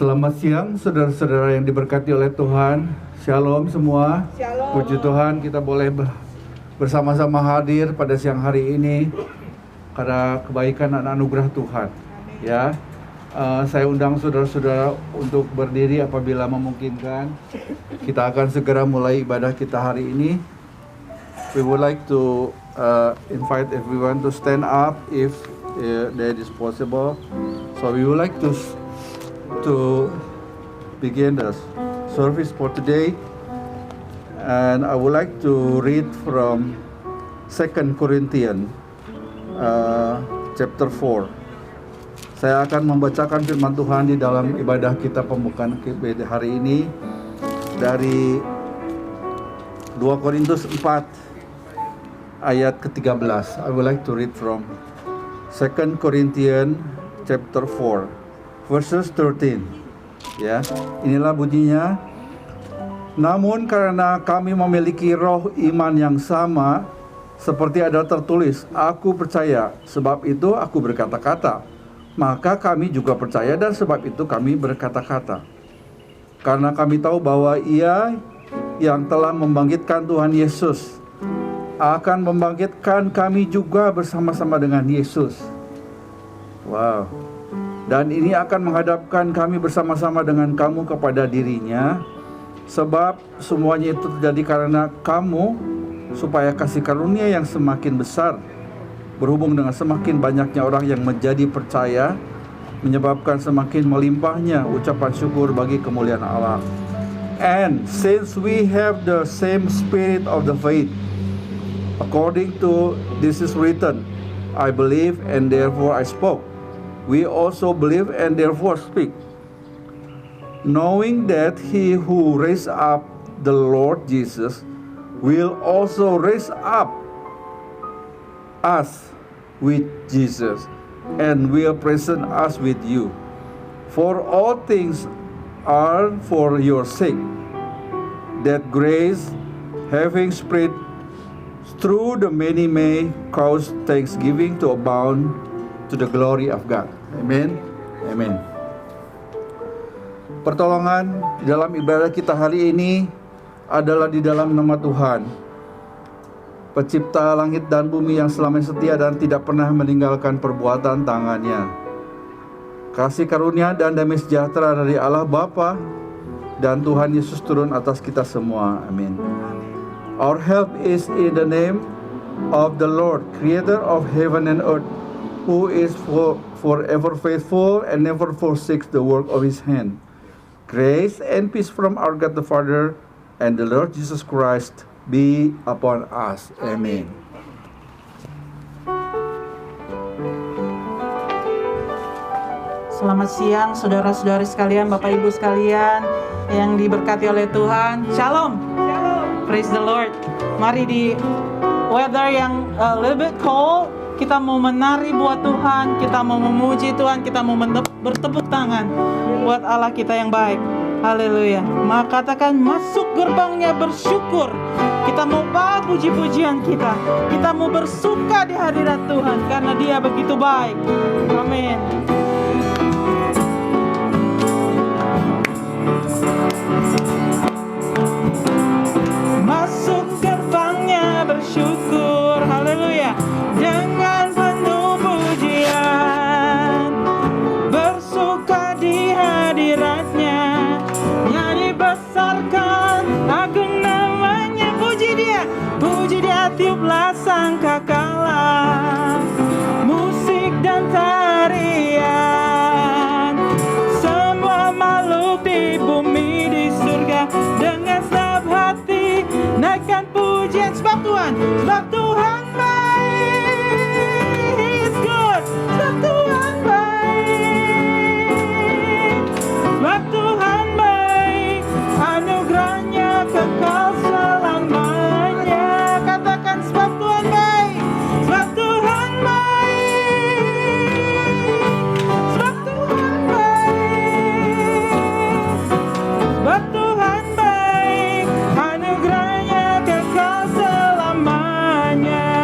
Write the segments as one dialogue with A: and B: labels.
A: Selamat siang saudara-saudara yang diberkati oleh Tuhan. Shalom semua.
B: Shalom.
A: Puji Tuhan kita boleh bersama-sama hadir pada siang hari ini karena kebaikan dan anugerah Tuhan. Ya, saya undang saudara-saudara untuk berdiri apabila memungkinkan. Kita akan segera mulai ibadah kita hari ini. We would like to invite everyone to stand up if that is possible. So we would like to begin the service for today, and I would like to read from 2 Corinthians chapter 4. Saya akan membacakan firman Tuhan di dalam ibadah kita pembukaan hari ini dari 2 Korintus 4 ayat ke-13. I would like to read from 2 Corinthians chapter 4 verses 13. Ya, inilah bunyinya. Namun karena kami memiliki roh iman yang sama, seperti ada tertulis, aku percaya, sebab itu aku berkata-kata. Maka kami juga percaya dan sebab itu kami berkata-kata. Karena kami tahu bahwa Ia yang telah membangkitkan Tuhan Yesus akan membangkitkan kami juga bersama-sama dengan Yesus. Wow. Dan ini akan menghadapkan kami bersama-sama dengan kamu kepada dirinya. Sebab semuanya itu terjadi karena kamu, supaya kasih karunia yang semakin besar berhubung dengan semakin banyaknya orang yang menjadi percaya, menyebabkan semakin melimpahnya ucapan syukur bagi kemuliaan Allah. And since we have the same spirit of the faith, according to this is written, I believe and therefore I spoke. We also believe and therefore speak, knowing that He who raised up the Lord Jesus will also raise up us with Jesus and will present us with you. For all things are for your sake, that grace, having spread through the many, may cause thanksgiving to abound to the glory of God. Amen. Amen. Pertolongan dalam ibadah kita hari ini adalah di dalam nama Tuhan, Pencipta langit dan bumi yang selamanya setia dan tidak pernah meninggalkan perbuatan tangannya. Kasih karunia dan damai sejahtera dari Allah Bapa dan Tuhan Yesus turun atas kita semua. Amin. Our help is in the name of the Lord, Creator of heaven and earth, who is forever faithful and never forsakes the work of His hand. Grace and peace from our God the Father and the Lord Jesus Christ be upon us. Amen.
B: Selamat siang saudara-saudari sekalian, Bapak Ibu sekalian yang diberkati oleh Tuhan. Shalom. Shalom. Praise the Lord. Mari di weather yang a little bit cold, kita mau menari buat Tuhan, kita mau memuji Tuhan, kita mau bertepuk tangan buat Allah kita yang baik. Haleluya. Maka katakan masuk gerbangnya bersyukur. Kita mau bawa puji-pujian kita. Kita mau bersuka di hadirat Tuhan karena Dia begitu baik. Amin. Masuk gerbangnya bersyukur. Haleluya. Dengan penuh pujian, bersuka di hadiratnya, nyanyi besarkan agung namanya. Puji Dia, tiuplah sangkakala, musik dan tarian, semua makhluk di bumi di surga dengan senang hati naikkan pujian sebab Tuhan kekal selamanya. Katakan sebab Tuhan baik, sebab Tuhan baik, sebab Tuhan baik, sebab Tuhan baik, anugerahnya kekal selamanya.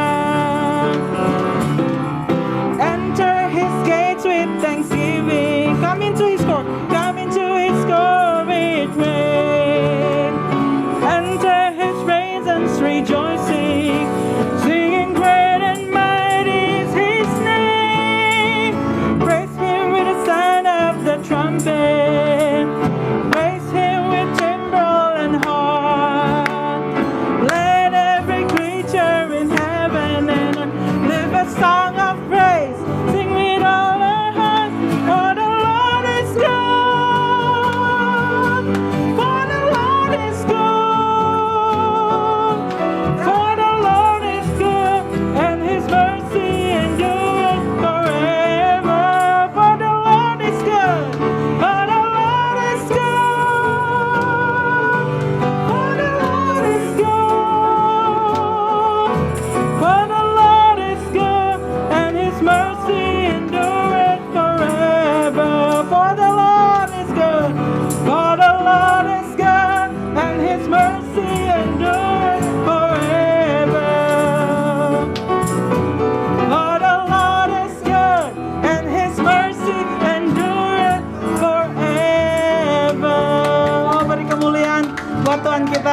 B: Enter His gates with thanksgiving, come into His court, come into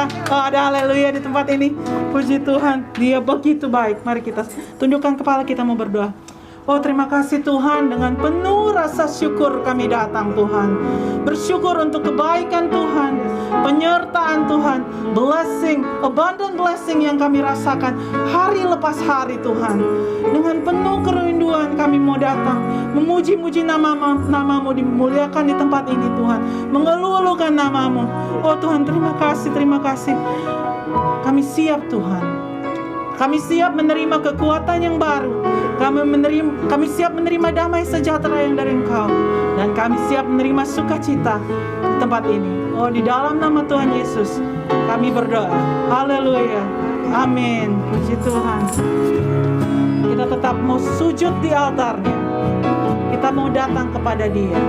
B: haleluya. Oh, ada haleluya di tempat ini. Puji Tuhan, Dia begitu baik. Mari kita tundukkan kepala, kita mau berdoa. Oh, terima kasih Tuhan, dengan penuh rasa syukur kami datang Tuhan. Bersyukur untuk kebaikan Tuhan, penyertaan Tuhan, blessing, abundant blessing yang kami rasakan hari lepas hari Tuhan. Dengan penuh kerinduan kami mau datang, memuji-muji namamu dimuliakan di tempat ini Tuhan. Mengeluh-elukan namamu. Oh Tuhan, terima kasih, terima kasih. Kami siap Tuhan. Kami siap menerima kekuatan yang baru. Kami siap menerima damai sejahtera yang dari Engkau. Dan kami siap menerima sukacita di tempat ini. Oh, di dalam nama Tuhan Yesus kami berdoa. Haleluya. Amin. Puji Tuhan. Kita tetap mau sujud di altarnya. Kita mau datang kepada Dia.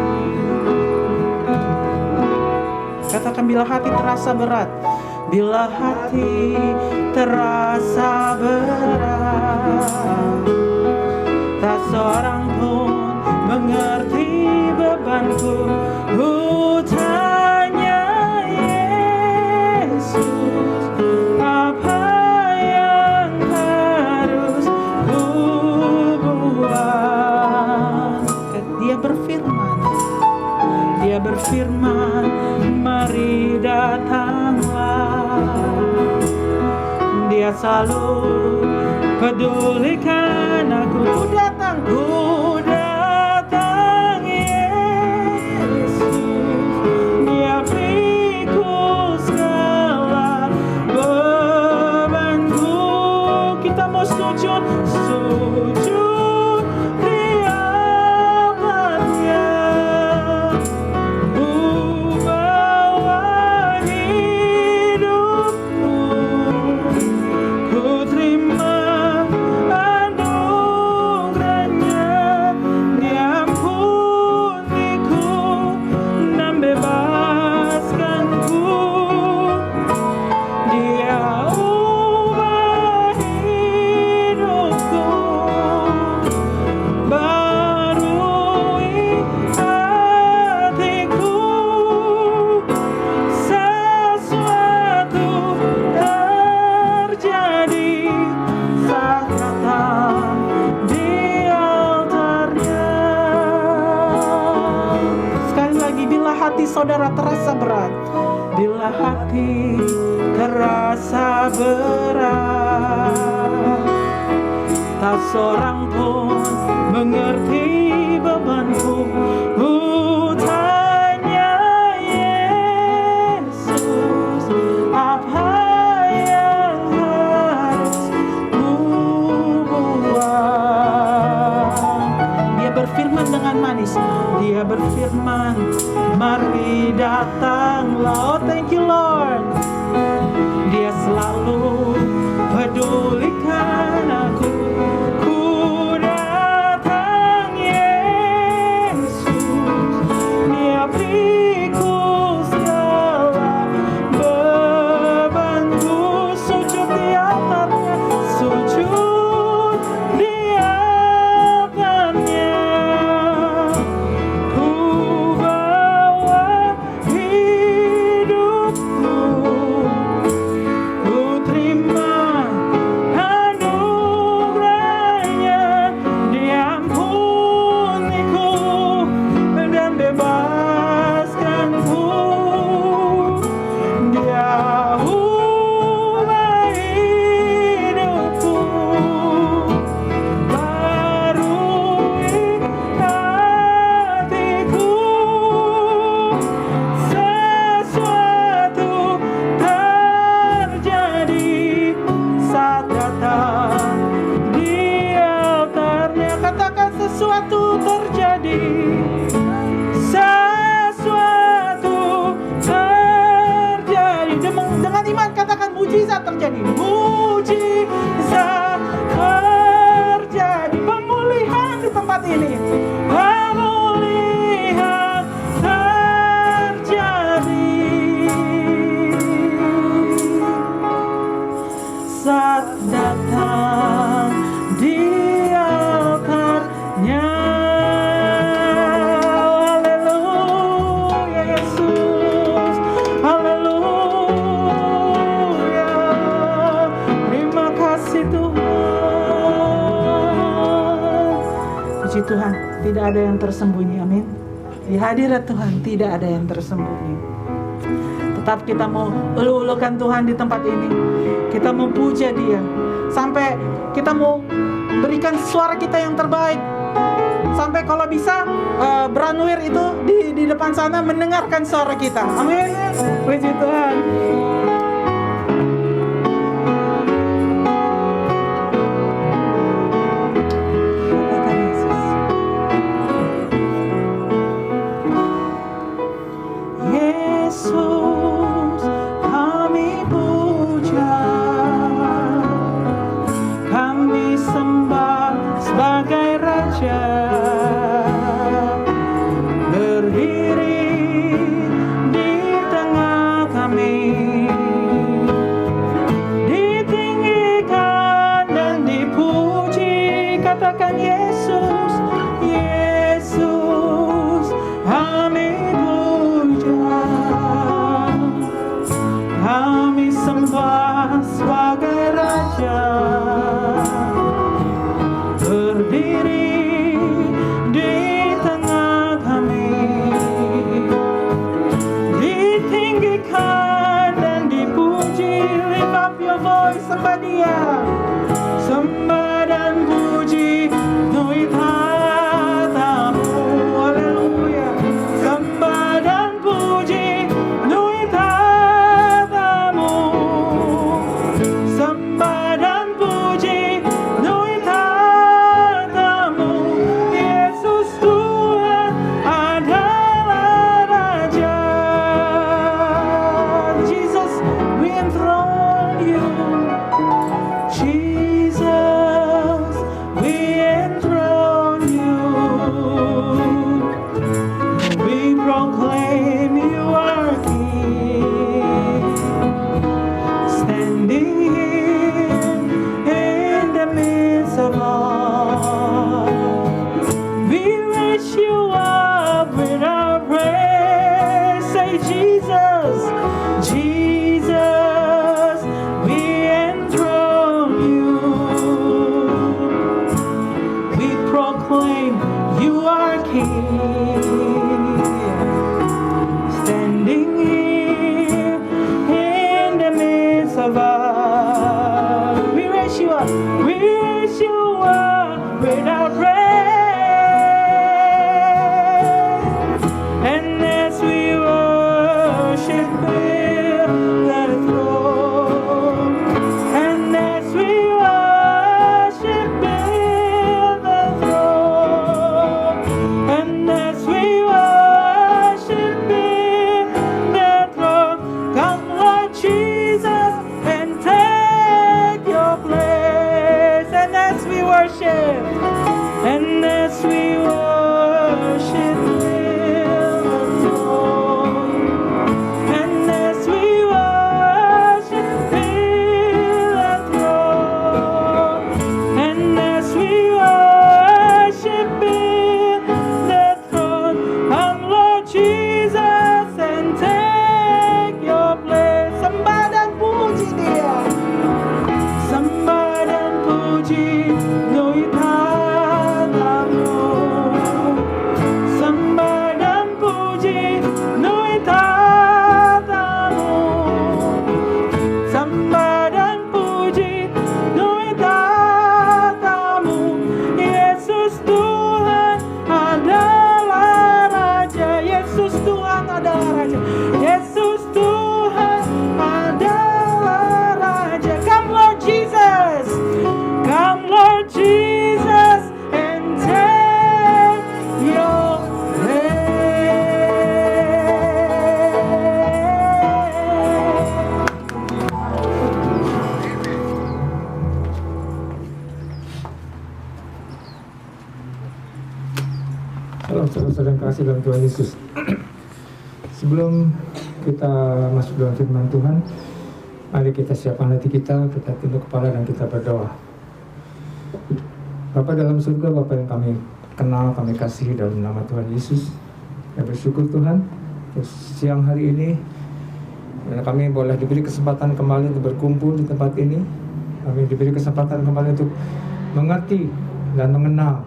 B: Katakan, bila hati terasa berat. Bila hati terasa berat, tak seorang pun mengerti bebanku. Ku tanya Yesus, apa yang harus ku buat? Dia berfirman, mari datanglah. Dia selalu pedulikan aku. Ku datang Yesus. Dia pikul segala bebanku. Kita mau sujud di altarnya. Ku bawa hidupku. Ku terima anugerahnya. Dia ampuniku dan bebaskanku. Dia ubah hidupku, barui hatiku. Sesuatu terjadi saat datang di altarnya. Sekali lagi, bila hati saudara terasa berat, bila hati terasa berat, tak seorang pun mengerti bebanku. Ku tanya Yesus, apa yang harus ku buat? Dia berfirman dengan manis. Dia berfirman, mari datanglah. Oh, thank you Lord. Dia selalu pedulikan aku. Ku datang Yesus. Dia pikul segala bebanku. Sujud di altarnya. Sujud di altarnya. Ku bawa hidupku. Ku terima anugerah. Tuhan tidak ada yang tersembunyi, amin. Di hadirat Tuhan tidak ada yang tersembunyi. Tetap kita mau ulu-ulukan Tuhan di tempat ini. Kita mau puja Dia. Sampai kita mau berikan suara kita yang terbaik. Sampai kalau bisa Branwir itu di depan sana mendengarkan suara kita. Amin. Puji Tuhan. Yesus, kami puja, kami sembah sebagai Raja, berdiri di tengah kami, ditinggikan dan dipuji. Katakan Yesus, Yesus, kami puja, kami sembah sebagai Raja, berdiri di tengah kami, ditinggikan dan dipuji. Lift up your voice, sembah Dia, sembah dan puji Tuhan tatamu. Haleluya. Sembah dan puji Tuhan tatamu, sembah dan puji Tuhan tatamu. Yesus Tuhan adalah Raja. Jesus, we enthrone you. Jesus, we enthrone you. We proclaim you are King, standing here in the midst of all. We raise you up with our praise. Say Jesus, Jesus, we enthrone you. We proclaim you are King, standing here in the midst of us. We raise you up with our praise. And as we worship the throne, and as we worship the throne, and as we worship the throne, come Lord Jesus and take your place. And as we worship, and as we worship the throne, and as we worship the throne, and as we worship the throne, come Lord Jesus and take your place. Sembah dan puji Dia, sembah dan puji Tuhan tatamu, sembah dan puji Tuhan tatamu, sembah dan puji Tuhan tatamu. Yesus Tuhan adalah Raja, Yesus Tuhan adalah Raja, Yesus Tuhan adalah Raja. Come Lord Jesus, come Lord Jesus and take your
C: Salam saudara yang kasih dalam Tuhan Yesus. Sebelum kita masuk dalam firman Tuhan, mari kita siapkan hati kita tunduk kepala dan kita berdoa. Bapa dalam surga, Bapa yang kami kenal, kami kasih dalam nama Tuhan Yesus. Kami bersyukur Tuhan, siang hari ini dan kami boleh diberi kesempatan kembali untuk berkumpul di tempat ini. Kami diberi kesempatan kembali untuk mengerti dan mengenal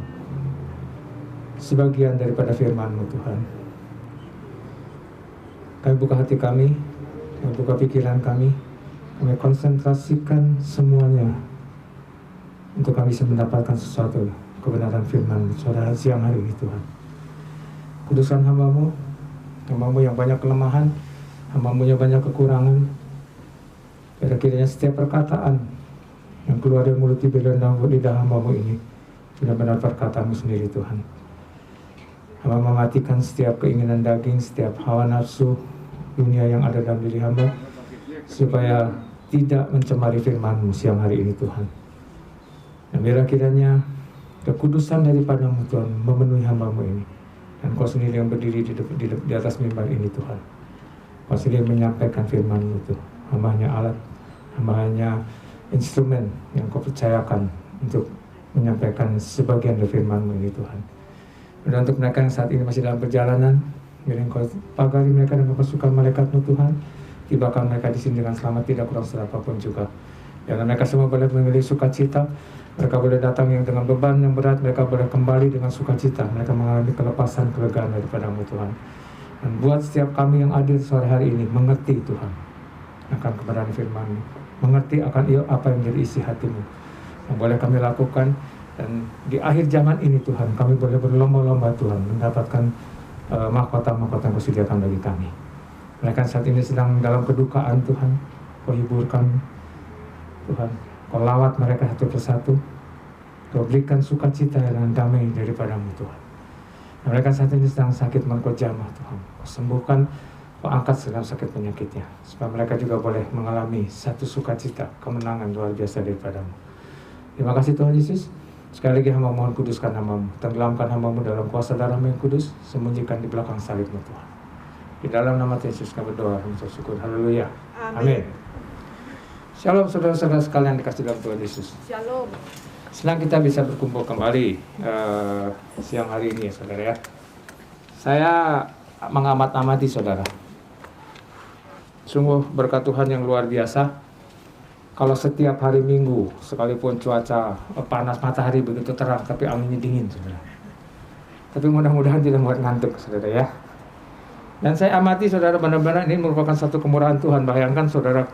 C: sebagian daripada firman-Mu Tuhan. Kami buka hati kami, kami buka pikiran kami konsentrasikan semuanya untuk kami bisa mendapatkan sesuatu kebenaran firman Saudara siang hari ini Tuhan. Kuduskan hamba-Mu yang banyak kelemahan, hamba-Mu yang banyak kekurangan. Kiranya setiap perkataan yang keluar dari mulut dan lidah hamba-Mu ini benar-benar perkataan-Mu sendiri Tuhan. Hamba mematikan setiap keinginan daging, setiap hawa nafsu dunia yang ada dalam diri hamba, supaya tidak mencemari firman-Mu siang hari ini Tuhan. Dan biarlah kiranya kekudusan daripada-Mu Tuhan memenuhi hamba-Mu ini. Dan Kau sendiri yang berdiri di atas mimbar ini Tuhan. Kau sendiri menyampaikan firman-Mu Tuhan. Hamba hanya alat, hamba hanya instrumen yang Kau percayakan untuk menyampaikan sebagian dari firman-Mu ini Tuhan. Dan untuk mereka yang saat ini masih dalam perjalanan, biar Engkau pagari mereka dengan pasukan malaikat-Mu Tuhan. Tibakan mereka di sini dengan selamat, tidak kurang serapapun juga. Biarlah mereka semua boleh memilih sukacita. Mereka boleh datang yang dengan beban yang berat, mereka boleh kembali dengan sukacita. Mereka mengalami kelepasan, kelegaan daripada-Mu Tuhan. Dan buat setiap kami yang hadir sore hari ini mengerti Tuhan akan kebenaran firman-Mu, mengerti akan apa yang menjadi isi hati-Mu, yang boleh kami lakukan. Dan di akhir zaman ini Tuhan, kami boleh berlomba-lomba Tuhan mendapatkan mahkota-mahkota yang Kau sediakan bagi kami. Mereka saat ini sedang dalam kedukaan Tuhan, Kau hiburkan Tuhan, Kau lawat mereka satu persatu, Kau berikan sukacita dan damai daripada-Mu Tuhan. Dan mereka saat ini sedang sakit, Kau jamah Tuhan, Kau sembuhkan, Kau angkat segala sakit penyakitnya, supaya mereka juga boleh mengalami satu sukacita, kemenangan luar biasa daripada-Mu. Terima kasih Tuhan Yesus. Sekali lagi hamba mohon kuduskan hamba-Mu, tenggelamkan hamba-Mu dalam kuasa darah-Mu yang kudus, sembunyikan di belakang salib-Mu Tuhan. Di dalam nama Yesus kami berdoa dan bersyukur. Haleluya. Amin. Shalom saudara-saudara sekalian dikasih dalam Tuhan Yesus.
D: Shalom.
C: Senang kita bisa berkumpul kembali siang hari ini ya saudara ya. Saya mengamat-amati saudara. Sungguh berkat Tuhan yang luar biasa. Kalau setiap hari Minggu, sekalipun cuaca panas, matahari begitu terang, tapi anginnya dingin, saudara. Tapi mudah-mudahan tidak membuat ngantuk, saudara ya. Dan saya amati, saudara, benar-benar ini merupakan satu kemurahan Tuhan. Bayangkan, saudara,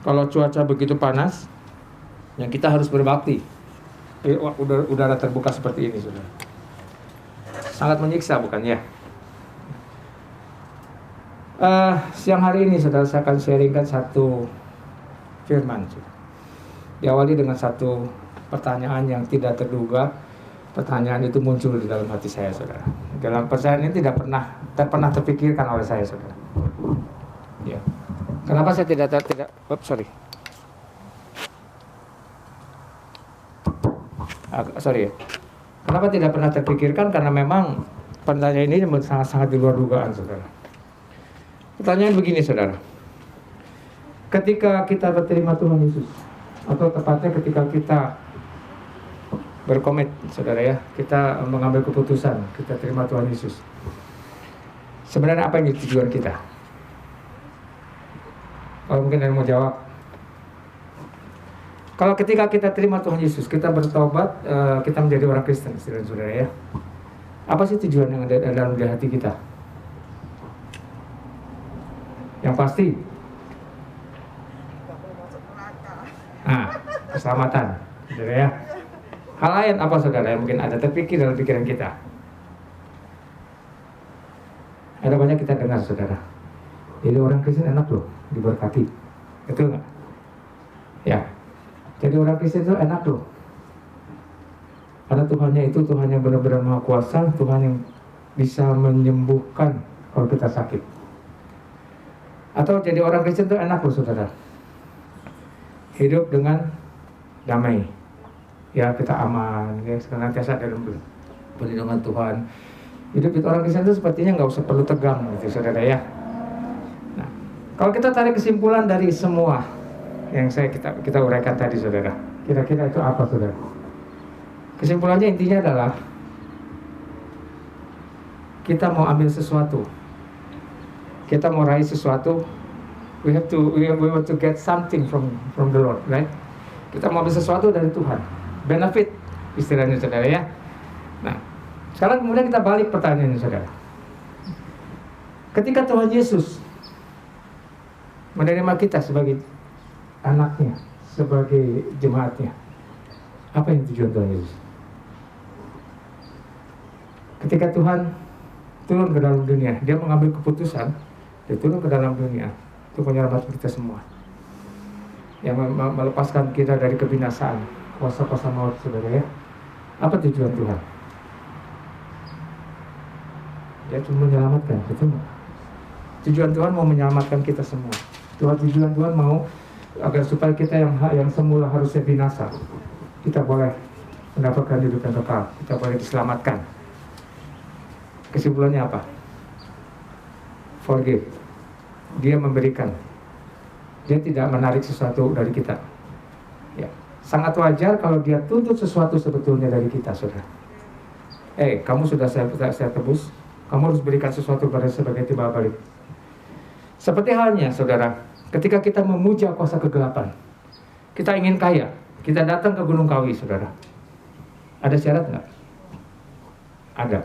C: kalau cuaca begitu panas, yang kita harus berbakti. Udara terbuka seperti ini, saudara. Sangat menyiksa, bukan ya? Siang hari ini, saudara, saya akan sharingkan satu firman. Diawali dengan satu pertanyaan yang tidak terduga. Pertanyaan itu muncul di dalam hati saya, saudara. Dalam pertanyaan ini tidak pernah terpikirkan oleh saya, saudara. Ya. Kenapa saya tidak Kenapa tidak pernah terpikirkan? Karena memang pertanyaan ini sangat-sangat di luar dugaan, saudara. Pertanyaan begini, saudara. Ketika kita berterima Tuhan Yesus, atau tepatnya ketika kita berkomit, saudara ya, kita mengambil keputusan, kita terima Tuhan Yesus. Sebenarnya apa yang jadi tujuan kita? Kalau mungkin ada yang mau jawab. Kalau ketika kita terima Tuhan Yesus, kita bertobat, kita menjadi orang Kristen, saudara ya. Apa sih tujuan yang ada dalam hati kita? Yang pasti, keselamatan, saudara ya. Hal lain apa saudara yang mungkin ada terpikir dalam pikiran kita? Ada banyak kita dengar saudara. Jadi orang Kristen enak loh, diberkati. Betul nggak? Ya. Jadi orang Kristen itu enak loh. Karena Tuhannya itu Tuhan yang benar-benar Maha Kuasa, Tuhan yang bisa menyembuhkan kalau kita sakit. Atau jadi orang Kristen itu enak loh saudara. Hidup dengan damai, ya kita aman, ya senantiasa dalam perlindungan Tuhan. Hidup itu orang Kristen itu sepertinya nggak usah perlu tegang, gitu saudara ya. Nah, kalau kita tarik kesimpulan dari semua yang kita uraikan tadi, saudara, kira-kira itu apa, saudara? Kesimpulannya intinya adalah kita mau ambil sesuatu, kita mau raih sesuatu, we want to get something from the Lord, right? Kita mau ambil sesuatu dari Tuhan, benefit istilahnya saudara ya. Nah, Sekarang kemudian kita balik pertanyaannya, saudara. Ketika Tuhan Yesus menerima kita sebagai anaknya, sebagai jemaatnya, apa yang tujuan Tuhan Yesus? Ketika Tuhan turun ke dalam dunia, dia mengambil keputusan, dia turun ke dalam dunia untuk menyelamatkan kita semua, yang melepaskan kita dari kebinasaan, kuasa-kuasa maut, saudara ya. Apa tujuan Tuhan? Dia cuma menyelamatkan, betul nggak? Tujuan Tuhan mau menyelamatkan kita semua. Tujuan Tuhan mau agar supaya kita yang semula harusnya binasa, kita boleh mendapatkan hidup yang kekal, kita boleh diselamatkan. Kesimpulannya apa? Forgive. Dia memberikan. Dia tidak menarik sesuatu dari kita. Ya, sangat wajar kalau dia tuntut sesuatu sebetulnya dari kita, saudara. Kamu sudah saya tebus, kamu harus berikan sesuatu pada sebagai timbal balik. Seperti halnya, saudara, ketika kita memuja kuasa kegelapan, kita ingin kaya, kita datang ke Gunung Kawi, saudara. Ada syarat nggak? Ada.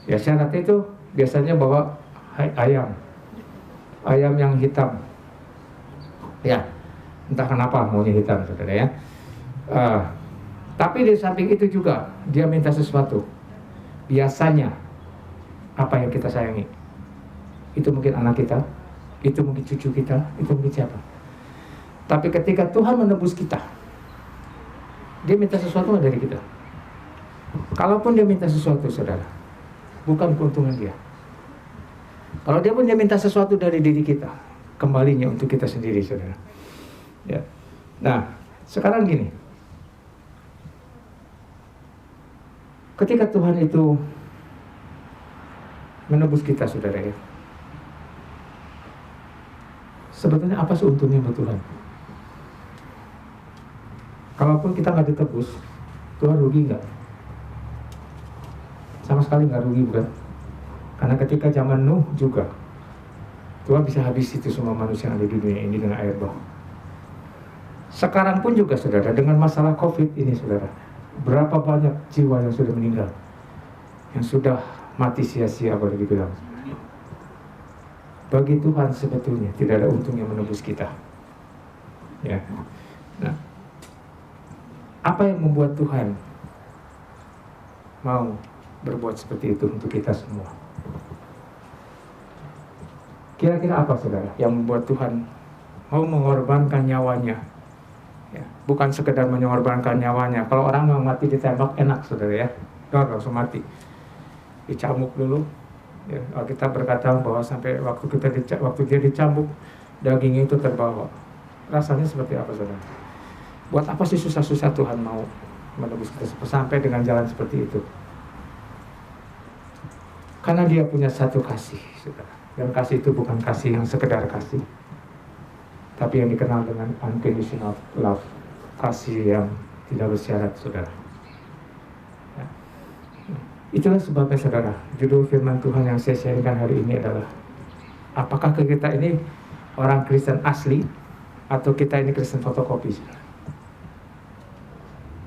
C: Ya, syaratnya itu biasanya bawa ayam yang hitam. Ya, entah kenapa maunya hitam, saudara ya. Tapi di samping itu juga dia minta sesuatu. Biasanya apa yang kita sayangi? Itu mungkin anak kita, itu mungkin cucu kita, itu mungkin siapa. Tapi ketika Tuhan menebus kita, dia minta sesuatu dari kita. Kalaupun dia minta sesuatu, saudara, bukan keuntungan dia. Kalau dia pun dia minta sesuatu dari diri kita, kembalinya untuk kita sendiri, saudara. Ya. Nah, sekarang gini. Ketika Tuhan itu menebus kita, saudara ya, sebetulnya apa sih untungnya buat Tuhan? Kalaupun kita nggak ditebus, Tuhan rugi nggak? Sama sekali nggak rugi, bukan? Karena ketika zaman Nuh juga, Tuhan bisa habis itu semua manusia yang ada di dunia ini dengan air bah. Sekarang pun juga, saudara, dengan masalah COVID ini, saudara, berapa banyak jiwa yang sudah meninggal, yang sudah mati sia-sia, boleh dibilang. Bagi Tuhan sebetulnya tidak ada untung yang menebus kita. Ya. Nah, apa yang membuat Tuhan mau berbuat seperti itu untuk kita semua? Kira-kira apa, saudara, yang membuat Tuhan mau mengorbankan nyawanya? Ya, bukan sekedar mengorbankan nyawanya. Kalau orang mau mati ditembak enak, saudara ya, langsung mati. Dicambuk dulu. Ya, kita berkata bahwa sampai waktu dia dicambuk, dagingnya itu terbawa. Rasanya seperti apa, saudara? Buat apa sih susah-susah Tuhan mau menebus kita sampai dengan jalan seperti itu? Karena dia punya satu kasih, saudara. Dan kasih itu bukan kasih yang sekedar kasih, tapi yang dikenal dengan unconditional love, kasih yang tidak bersyarat, saudara. Ya. Itulah sebabnya, saudara, judul firman Tuhan yang saya sharingkan hari ini adalah, apakah kita ini orang Kristen asli atau kita ini Kristen fotokopi?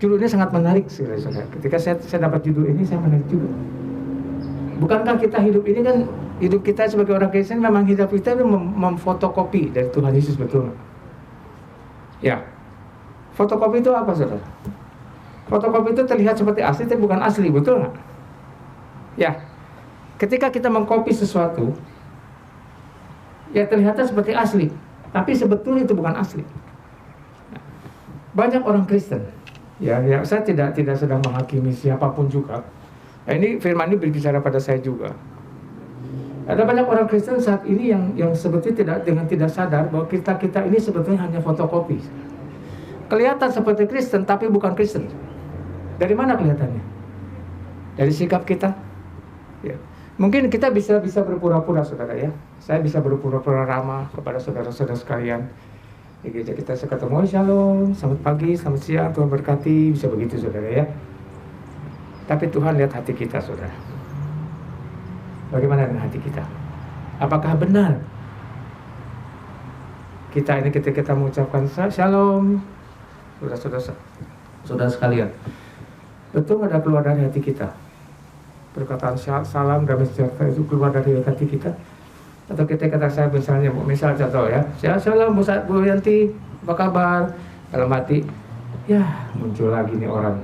C: Judulnya sangat menarik, saudara. Ketika saya dapat judul ini, saya menarik juga. Bukankah kita hidup ini kan, hidup kita sebagai orang Kristen memang hidup kita memfotokopi dari Tuhan Yesus, betul nggak? Ya, fotokopi itu apa, saudara? Fotokopi itu terlihat seperti asli, tapi bukan asli, betul nggak? Ya, ketika kita mengkopi sesuatu, ya terlihatnya seperti asli, tapi sebetulnya itu bukan asli. Banyak orang Kristen, ya saya tidak sedang menghakimi siapapun juga. Nah, ini firman ini berbicara pada saya juga. Ada banyak orang Kristen saat ini yang sebetulnya tidak sadar bahwa kita ini sebetulnya hanya fotokopi. Kelihatan seperti Kristen tapi bukan Kristen. Dari mana kelihatannya? Dari sikap kita. Ya. Mungkin kita bisa berpura-pura, saudara ya. Saya bisa berpura-pura ramah kepada saudara-saudara sekalian. Di gereja kita ketemu, shalom, selamat pagi, selamat siang, Tuhan berkati, bisa begitu, saudara ya. Tapi Tuhan lihat hati kita, saudara. Bagaimana dengan hati kita? Apakah benar kita ini ketika kita mengucapkan shalom, saudara sekalian, betul ada keluar dari hati kita? perkataan salam damai sejahtera itu keluar dari hati kita. Atau kita kata saya misalnya contoh ya, salam Bu Yanti, apa kabar? Dalam hati, ya muncul lagi nih orang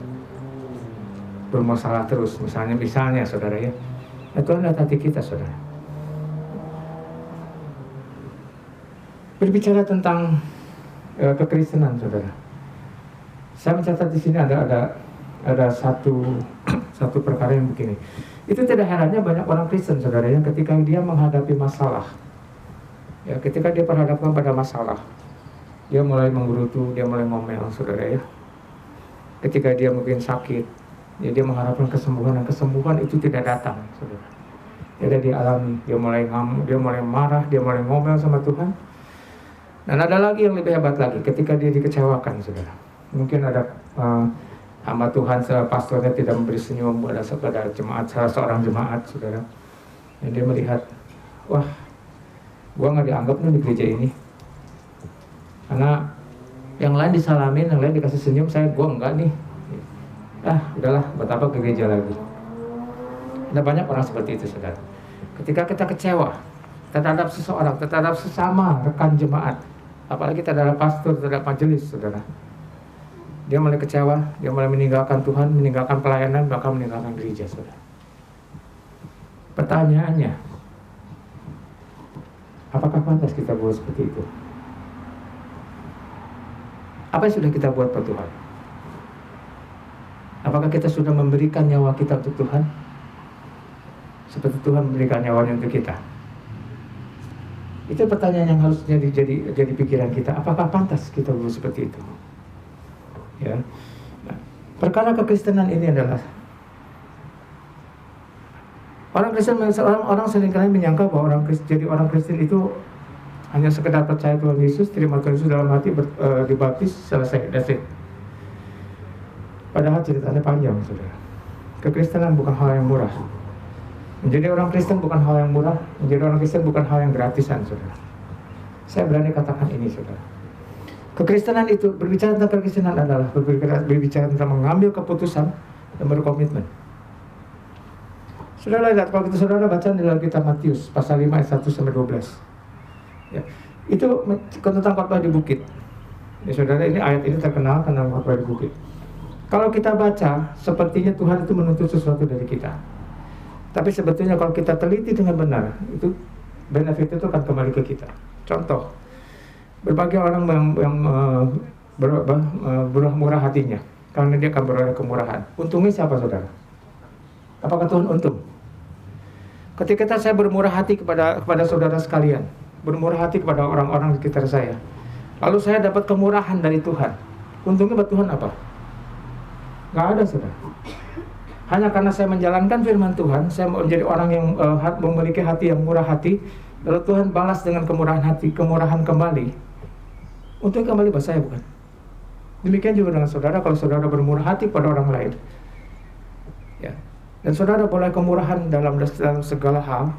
C: bermasalah terus, misalnya saudara ya. Itu adalah hati kita saudara. Berbicara tentang kekristenan saudara, saya mencatat di sini ada satu perkara yang begini. Itu tidak herannya banyak orang Kristen saudara yang ketika dia menghadapi masalah, ya ketika dia berhadapan pada masalah, dia mulai menggerutu, dia mulai ngomel saudara ya. Ketika dia mungkin sakit, ya dia mengharapkan kesembuhan, dan kesembuhan itu tidak datang saudara. Jadi dia alami, dia mulai ngamuk, dia mulai marah, dia mulai ngomel sama Tuhan. Dan ada lagi yang lebih hebat lagi, ketika dia dikecewakan saudara. Mungkin ada hamba Tuhan, pastornya tidak memberi senyum pada jemaat, salah seorang jemaat saudara. Dan dia melihat, wah, gua nggak dianggap nih di gereja ini. Karena yang lain disalamin, yang lain dikasih senyum, gua enggak nih. Udahlah, buat apa ke gereja lagi. Ada banyak orang seperti itu saudara. Ketika kita kecewa terhadap seseorang, terhadap sesama rekan jemaat, apalagi terhadap pastor, terhadap majelis saudara, dia mulai kecewa, dia mulai meninggalkan Tuhan, meninggalkan pelayanan, bahkan meninggalkan gereja saudara. Pertanyaannya, apakah pantas kita buat seperti itu? Apa yang sudah kita buat buat Tuhan? Apakah kita sudah memberikan nyawa kita untuk Tuhan? Seperti Tuhan memberikan nyawanya untuk kita. Itu pertanyaan yang harusnya jadi pikiran kita. Apakah pantas kita buat seperti itu? Ya. Nah, perkara kekristenan ini adalah orang Kristen, orang seringkali menyangka bahwa jadi orang Kristen itu hanya sekedar percaya Tuhan Yesus, terima Tuhan Yesus dalam hati, dibaptis, selesai, that's it. Padahal ceritanya panjang, saudara. Kekristenan bukan hal yang murah. Menjadi orang Kristen bukan hal yang murah. Menjadi orang Kristen bukan hal yang gratisan, saudara. Saya berani katakan ini, saudara. Kekristenan itu, berbicara tentang kekristenan adalah berbicara tentang mengambil keputusan dan berkomitmen. Saudara lihat, kalau kita saudara baca di dalam kitab Matius pasal 5 ayat 1-12. Ya, itu tentang khotbah di bukit. Ya, saudara, ini ayat ini terkenal tentang khotbah di bukit. Kalau kita baca, sepertinya Tuhan itu menuntut sesuatu dari kita. Tapi sebetulnya kalau kita teliti dengan benar, itu benefit itu akan kembali ke kita. Contoh, berbagai orang yang murah hatinya, karena dia akan beroleh kemurahan. Untungnya siapa saudara? Apakah Tuhan untung? Ketika saya bermurah hati kepada saudara sekalian, bermurah hati kepada orang-orang di sekitar saya, lalu saya dapat kemurahan dari Tuhan, untungnya buat Tuhan apa? Nggak ada saudara. Hanya karena saya menjalankan firman Tuhan, saya menjadi orang yang memiliki hati yang murah hati, lalu Tuhan balas dengan kemurahan hati, kemurahan kembali. Untuk kembali buat saya, bukan? Demikian juga dengan saudara, kalau saudara bermurah hati pada orang lain, ya, dan saudara boleh kemurahan dalam segala hal,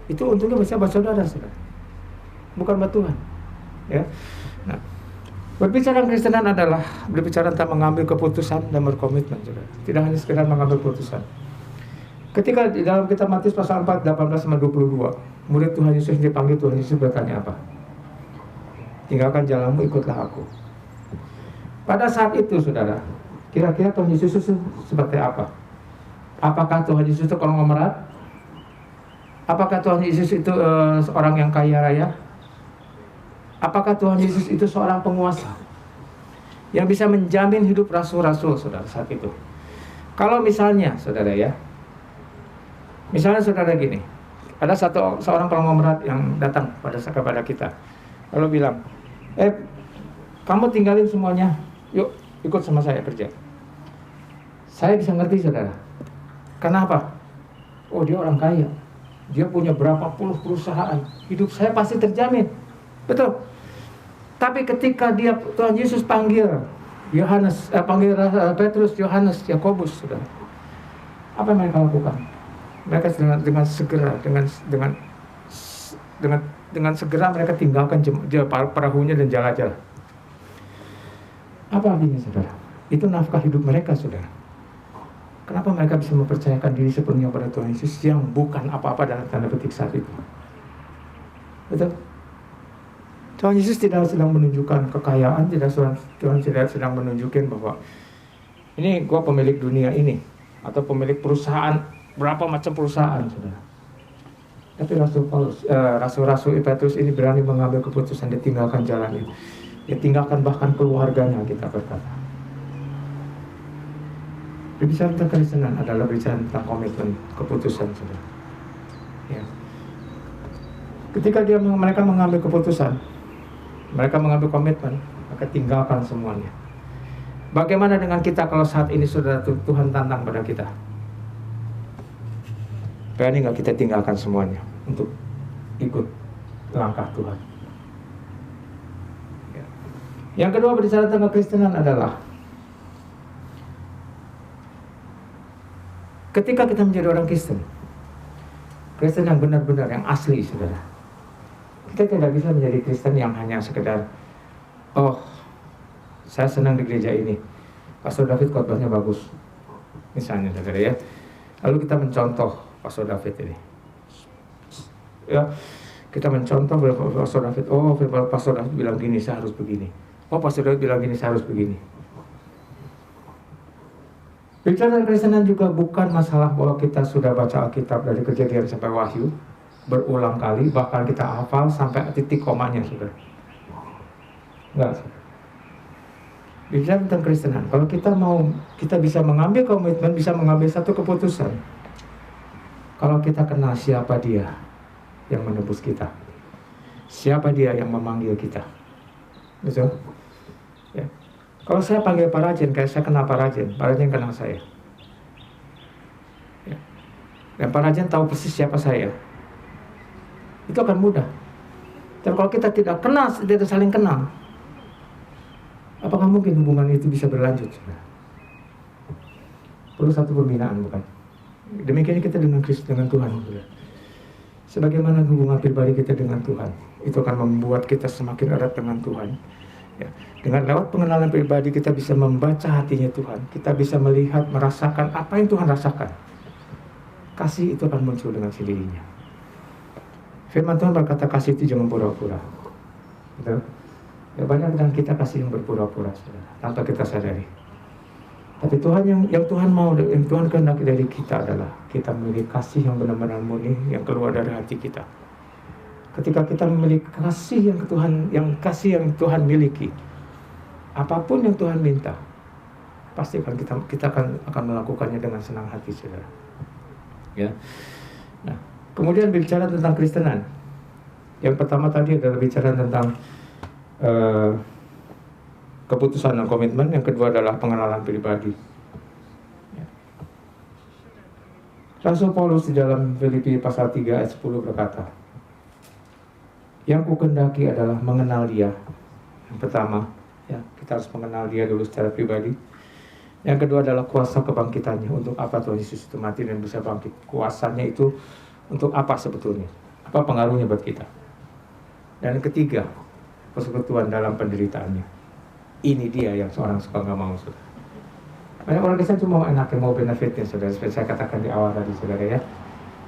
C: itu untungnya buat saudara, bukan buat Tuhan. Ya. Nah, berbicara Kristenan adalah berbicara tentang mengambil keputusan dan berkomitmen, saudara. Tidak hanya sekedar mengambil keputusan. Ketika di dalam kitab Matius pasal 4, 18-22, murid Tuhan Yesus dipanggil, Tuhan Yesus bertanya apa? Tinggalkan jalanmu, ikutlah aku. Pada saat itu, saudara, kira-kira Tuhan Yesus itu seperti apa? Apakah Tuhan Yesus itu konglomerat? Apakah Tuhan Yesus itu seorang yang kaya raya? Apakah Tuhan Yesus itu seorang penguasa yang bisa menjamin hidup rasul-rasul, saudara, saat itu? Kalau misalnya, saudara ya, misalnya saudara gini, ada seorang konglomerat yang datang kepada kita, lalu bilang, kamu tinggalin semuanya, yuk ikut sama saya kerja. Saya bisa ngerti, saudara. Kenapa? Oh, dia orang kaya, dia punya berapa puluh perusahaan, hidup saya pasti terjamin. Betul. Tapi ketika Tuhan Yesus panggil Petrus, Yohanes, Yakobus, saudara, apa yang mereka lakukan? Mereka dengan segera mereka tinggalkan perahunya dan jalan-jalan. Apa artinya, saudara? Itu nafkah hidup mereka, saudara. Kenapa mereka bisa mempercayakan diri sepenuhnya pada Tuhan Yesus yang bukan apa-apa dalam tanda petik saat itu? Betul? Tuhan Yesus tidak sedang menunjukkan kekayaan, Tuhan tidak sedang menunjukkan bahwa ini gua pemilik dunia ini atau pemilik perusahaan, berapa macam perusahaan, saudara. Tapi Rasul-Rasul Petrus ini berani mengambil keputusan, dia tinggalkan jalan itu. Dia tinggalkan bahkan keluarganya, kita berkata. Berbicara tentang kekristenan adalah berbicara tentang komitmen, keputusan, saudara. Ya. Ketika mereka mengambil keputusan, mereka mengambil komitmen, maka tinggalkan semuanya. Bagaimana dengan kita kalau saat ini saudara, Tuhan tantang pada kita? Berani nggak kita tinggalkan semuanya untuk ikut langkah Tuhan? Ya. Yang kedua berbicara tentang kekristenan adalah ketika kita menjadi orang Kristen, Kristen yang benar-benar, yang asli, saudara. Kita tidak bisa menjadi Kristen yang hanya sekedar, oh, saya senang di gereja ini, Pastor David khotbahnya bagus, misalnya, saudara ya. Lalu kita mencontoh Pastor David ini. Ya, kita mencontoh Pastor David. Oh, Pastor David bilang gini, saya harus begini. Oh, Pastor David bilang gini, saya harus begini. Bicara kekristenan juga bukan masalah bahwa kita sudah baca Alkitab dari Kejadian sampai Wahyu berulang kali, bahkan kita hafal sampai titik komanya, saudara. Enggak. Bicara tentang kekristenan, kalau kita bisa mengambil komitmen, bisa mengambil satu keputusan. Kalau kita kenal siapa Dia yang menebus kita, siapa Dia yang memanggil kita, betul? Ya. Kalau saya panggil Pak Rajen, kayak saya kenal Pak Rajen kenal saya. Ya. Dan Pak Rajen tahu persis siapa saya. Itu akan mudah. Tapi kalau kita tidak kenal, tidak saling kenal, apakah mungkin hubungan itu bisa berlanjut? Perlu satu pembinaan, bukan? Demikian kita dengan Kristus, dengan Tuhan. Sebagaimana hubungan pribadi kita dengan Tuhan, itu akan membuat kita semakin erat dengan Tuhan. Ya. Dengan lewat pengenalan pribadi kita bisa membaca hatinya Tuhan. Kita bisa melihat, merasakan apa yang Tuhan rasakan. Kasih itu akan muncul dengan sendirinya. Firman Tuhan berkata kasih itu jangan pura-pura. Betul? Ya, banyak dengan kita kasih yang berpura-pura, saudara, tanpa kita sadari. Tapi Tuhan yang Tuhan mau, yang Tuhan kehendaki dari kita adalah kita memiliki kasih yang benar-benar murni yang keluar dari hati kita. Ketika kita memiliki kasih yang Tuhan miliki, apapun yang Tuhan minta, pasti kita akan melakukannya dengan senang hati, saudara. Ya. Nah, kemudian bicara tentang kekristenan. Yang pertama tadi adalah bicara tentang keputusan dan komitmen. Yang kedua adalah pengenalan pribadi. Ya. Rasul Paulus di dalam Filipi pasal 3 ayat 10 berkata, yang kukendaki adalah mengenal Dia. Yang pertama, ya, kita harus mengenal Dia dulu secara pribadi. Yang kedua adalah kuasa kebangkitannya. Untuk apa Tuhan Yesus itu mati dan bisa bangkit? Kuasanya itu untuk apa sebetulnya? Apa pengaruhnya buat kita? Dan yang ketiga, persekutuan dalam penderitaannya. Ini Dia yang seorang suka nggak mau, saudara. Banyak orang Kristen cuma mau enaknya, mau benefitnya, saudara. Seperti saya katakan di awal tadi, saudara ya.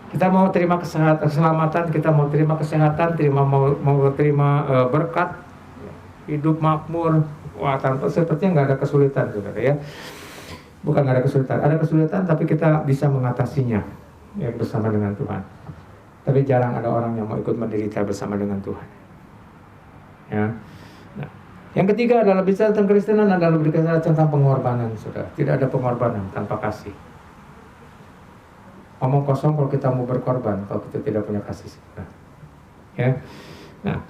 C: Kita mau terima keselamatan, kita mau terima kesehatan, mau terima berkat, hidup makmur, wah, tanpa sepertinya nggak ada kesulitan, saudara ya. Bukan nggak ada kesulitan, ada kesulitan tapi kita bisa mengatasinya ya, bersama dengan Tuhan. Tapi jarang ada orang yang mau ikut menderita bersama dengan Tuhan. Ya. Nah, yang ketiga adalah bicara tentang kekristenan adalah berbicara tentang pengorbanan, saudara. Tidak ada pengorbanan tanpa kasih. Omong kosong kalau kita mau berkorban, kalau kita tidak punya kasih. Ya. Nah,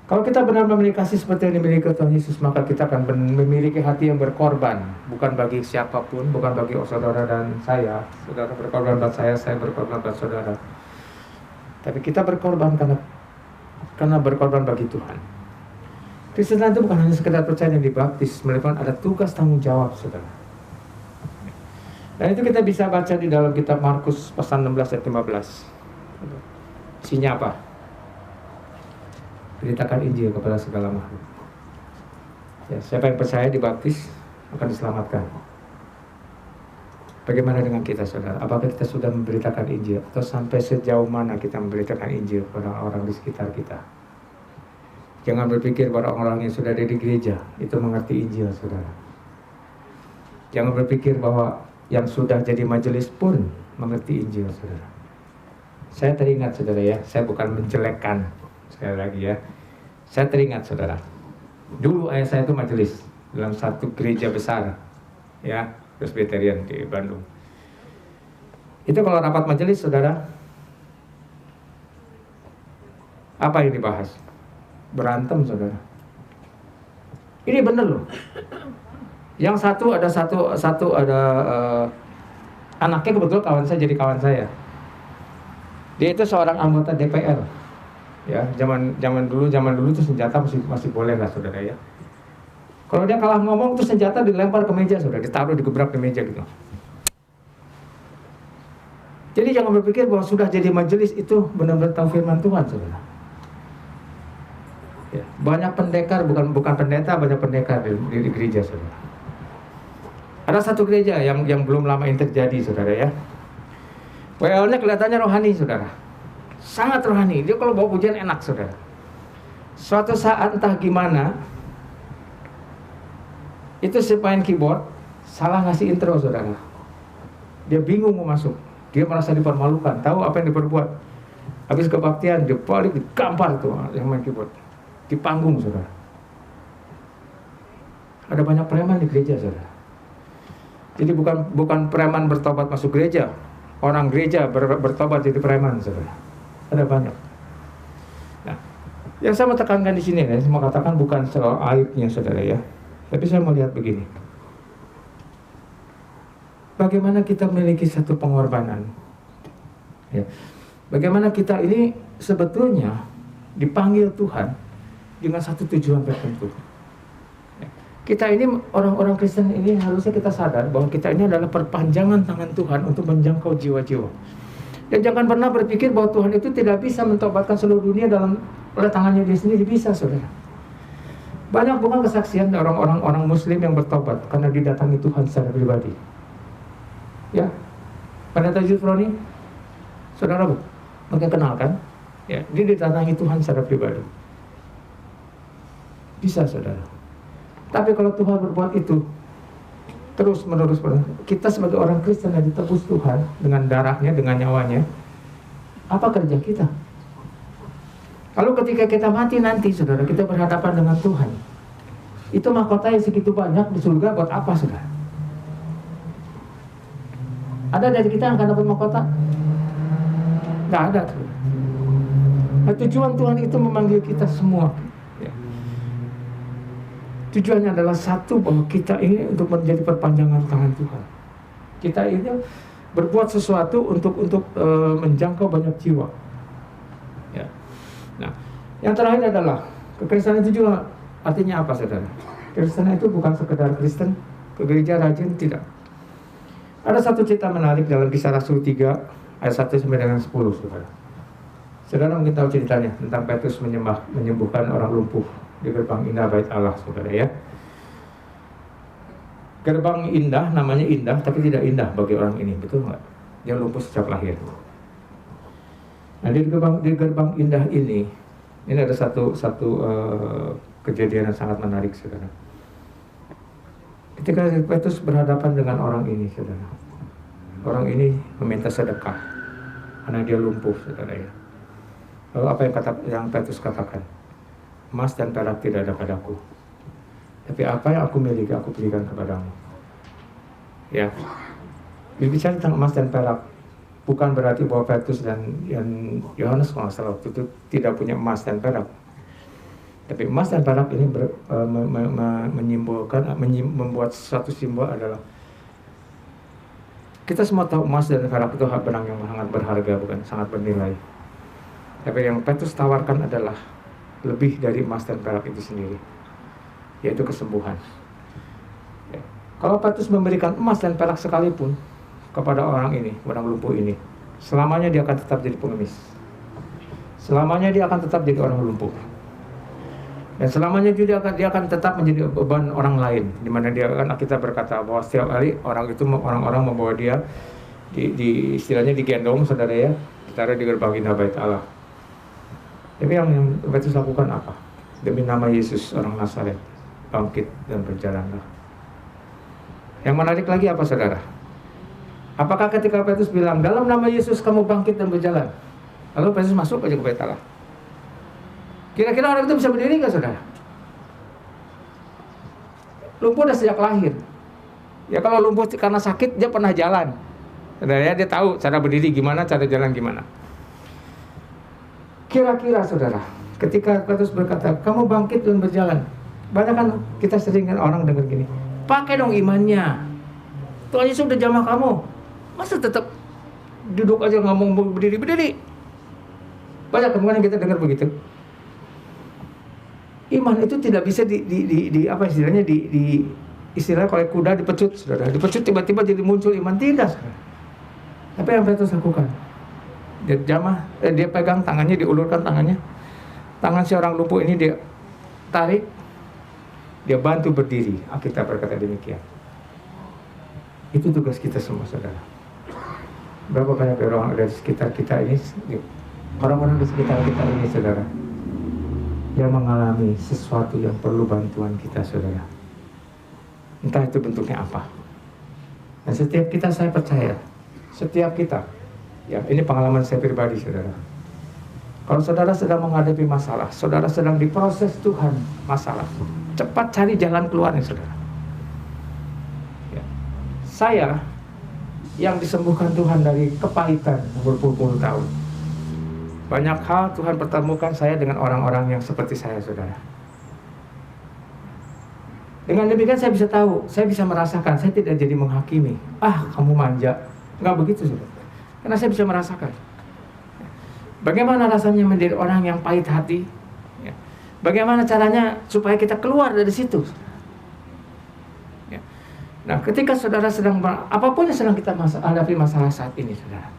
C: kalau kita benar memiliki kasih seperti yang dimiliki Tuhan Yesus, maka kita akan memiliki hati yang berkorban, bukan bagi siapapun, bukan bagi saudara dan saya. Saudara berkorban buat saya berkorban buat saudara. Tapi kita berkorban karena berkorban bagi Tuhan. Kristen itu bukan hanya sekedar percaya dan dibaptis, melainkan ada tugas tanggung jawab, saudara. Dan itu kita bisa baca di dalam kitab Markus pasal 16 ayat 15. Isinya apa? Beritakan Injil kepada segala makhluk. Ya, siapa yang percaya dibaptis akan diselamatkan. Bagaimana dengan kita, saudara? Apakah kita sudah memberitakan Injil? Atau sampai sejauh mana kita memberitakan Injil kepada orang di sekitar kita? Jangan berpikir bahwa orang-orang yang sudah ada di gereja itu mengerti Injil, saudara. Jangan berpikir bahwa yang sudah jadi majelis pun mengerti Injil, saudara. Saya teringat, saudara ya, saya bukan menjelekkan, sekali lagi ya. Saya teringat, saudara. Dulu ayah saya itu majelis dalam satu gereja besar, ya, Presbyterian di Bandung. Itu kalau rapat majelis, saudara, apa yang dibahas? Berantem, saudara. Ini benar loh. Yang satu ada anaknya kebetulan kawan saya, jadi kawan saya. Dia itu seorang anggota DPR. Ya, zaman dulu tuh senjata masih boleh lah, saudara ya. Kalau dia kalah ngomong tuh senjata dilempar ke meja, saudara, ditaruh digebrak di meja gitu. Jadi jangan berpikir bahwa sudah jadi majelis itu benar-benar tahu firman Tuhan, saudara. Ya, banyak pendekar, bukan pendeta, banyak pendekar di gereja, saudara. Ada satu gereja yang belum lama ini terjadi, saudara ya. WL-nya kelihatannya rohani, saudara. Sangat rohani. Dia kalau bawa pujian enak, saudara. Suatu saat entah gimana, itu si main keyboard salah ngasih intro, saudara. Dia bingung mau masuk. Dia merasa dipermalukan. Tahu apa yang diperbuat? Habis kebaktian, dia balik digampar tuh yang main keyboard. Di panggung, saudara. Ada banyak preman di gereja, saudara. Jadi bukan preman bertobat masuk gereja, orang gereja bertobat jadi preman, saudara. Ada banyak. Nah, yang saya mau tekankan di sini, saya mau katakan bukan soal aibnya, saudara ya. Tapi saya mau lihat begini. Bagaimana kita memiliki satu pengorbanan? Ya. Bagaimana kita ini sebetulnya dipanggil Tuhan dengan satu tujuan tertentu. Kita ini orang-orang Kristen ini harusnya kita sadar bahwa kita ini adalah perpanjangan tangan Tuhan untuk menjangkau jiwa-jiwa. Dan jangan pernah berpikir bahwa Tuhan itu tidak bisa mentobatkan seluruh dunia oleh tangannya dia sendiri. Bisa, saudara. Banyak bukan kesaksian orang-orang Muslim yang bertobat karena didatangi Tuhan secara pribadi. Ya, Pendeta Yusroni, saudara mungkin kenal kan? Ya, dia didatangi Tuhan secara pribadi. Bisa, saudara. Tapi kalau Tuhan berbuat itu terus menerus, kita sebagai orang Kristen yang ditebus Tuhan dengan darahnya, dengan nyawanya, apa kerja kita? Lalu ketika kita mati nanti, saudara, kita berhadapan dengan Tuhan. Itu mahkota yang segitu banyak di surga buat apa, saudara? Ada dari kita yang akan dapat mahkota? Nggak ada, saudara. Nah, tujuan Tuhan itu memanggil kita semua. Ya. Tujuannya adalah satu, bahwa kita ini untuk menjadi perpanjangan tangan Tuhan. Kita ini berbuat sesuatu untuk menjangkau banyak jiwa. Ya. Nah, yang terakhir adalah kekristenan itu juga artinya apa, saudara? Kekristenan itu bukan sekedar Kristen ke gereja rajin, tidak. Ada satu cerita menarik dalam Kisah Rasul 3 ayat 1 sampai dengan 10, saudara. Saudara mungkin tahu ceritanya tentang Petrus menyembuhkan orang lumpuh di gerbang indah Bait Allah, saudara ya. Gerbang indah, namanya indah, tapi tidak indah bagi orang ini, betul nggak? Dia lumpuh sejak lahir. Nah, di gerbang indah ini ada satu kejadian yang sangat menarik, saudara. Ketika Petrus berhadapan dengan orang ini, saudara, orang ini meminta sedekah karena dia lumpuh, saudara ya. Lalu apa yang Petrus katakan? Emas dan perak tidak ada padaku, tapi apa yang aku miliki aku berikan kepadamu. Ya, berbicara tentang emas dan perak bukan berarti bahwa Petrus dan Yohanes kalau salah waktu itu tidak punya emas dan perak. Tapi emas dan perak ini menyimbolkan, membuat suatu simbol adalah kita semua tahu emas dan perak itu benang yang sangat berharga, bukan sangat bernilai. Tapi yang Petrus tawarkan adalah lebih dari emas dan perak itu sendiri, yaitu kesembuhan. Ya. Kalau Petrus memberikan emas dan perak sekalipun kepada orang lumpuh ini, selamanya dia akan tetap jadi pengemis. Selamanya dia akan tetap jadi orang lumpuh. Dan selamanya juga dia akan tetap menjadi beban orang lain, di mana dia akan, kita berkata bahwa setiap kali orang-orang membawa dia di istilahnya digendong, saudara ya, ditaruh di gerbang indah bait Allah. Tapi yang Petrus lakukan apa? Demi nama Yesus orang Nazaret, bangkit dan berjalanlah. Yang menarik lagi apa, saudara? Apakah ketika Petrus bilang dalam nama Yesus kamu bangkit dan berjalan, lalu Petrus masuk aja ke bait Allah? Kira-kira orang itu bisa berdiri nggak, saudara? Lumpuh udah sejak lahir. Ya kalau lumpuh karena sakit, dia pernah jalan. Saudara ya, dia tahu cara berdiri gimana, cara jalan gimana. Kira-kira, saudara, ketika Petrus berkata, kamu bangkit dan berjalan. Banyak kan kita sering kan orang dengar gini, pakai dong imannya. Tuhan Yesus udah jamah kamu. Masa tetap duduk aja nggak mau berdiri? Banyak kan kita dengar begitu. Iman itu tidak bisa apa istilahnya istilahnya kalau kuda dipecut, saudara. Dipecut tiba-tiba jadi muncul iman, tidak, saudara. Apa yang Petrus lakukan? Dia pegang tangannya, diulurkan tangannya. Tangan si orang lumpuh ini dia tarik, dia bantu berdiri. Alkitab berkata demikian. Itu tugas kita semua, saudara. Berapa banyak orang dari sekitar kita ini, orang-orang di sekitar kita ini, saudara, yang mengalami sesuatu yang perlu bantuan kita, saudara. Entah itu bentuknya apa. Dan setiap kita, saya percaya, setiap kita, ya ini pengalaman saya pribadi, saudara. Kalau saudara sedang menghadapi masalah, saudara sedang diproses Tuhan masalah, cepat cari jalan keluarnya, saudara. Ya. Saya yang disembuhkan Tuhan dari kepahitan berpuluh-puluh tahun. Banyak hal Tuhan pertemukan saya dengan orang-orang yang seperti saya, saudara. Dengan demikian saya bisa tahu, saya bisa merasakan, saya tidak jadi menghakimi. Kamu manja. Enggak begitu, saudara. Karena saya bisa merasakan. Bagaimana rasanya menjadi orang yang pahit hati? Ya. Bagaimana caranya supaya kita keluar dari situ? Ya. Nah, ketika saudara sedang, apapun yang sedang kita hadapi masalah saat ini, saudara.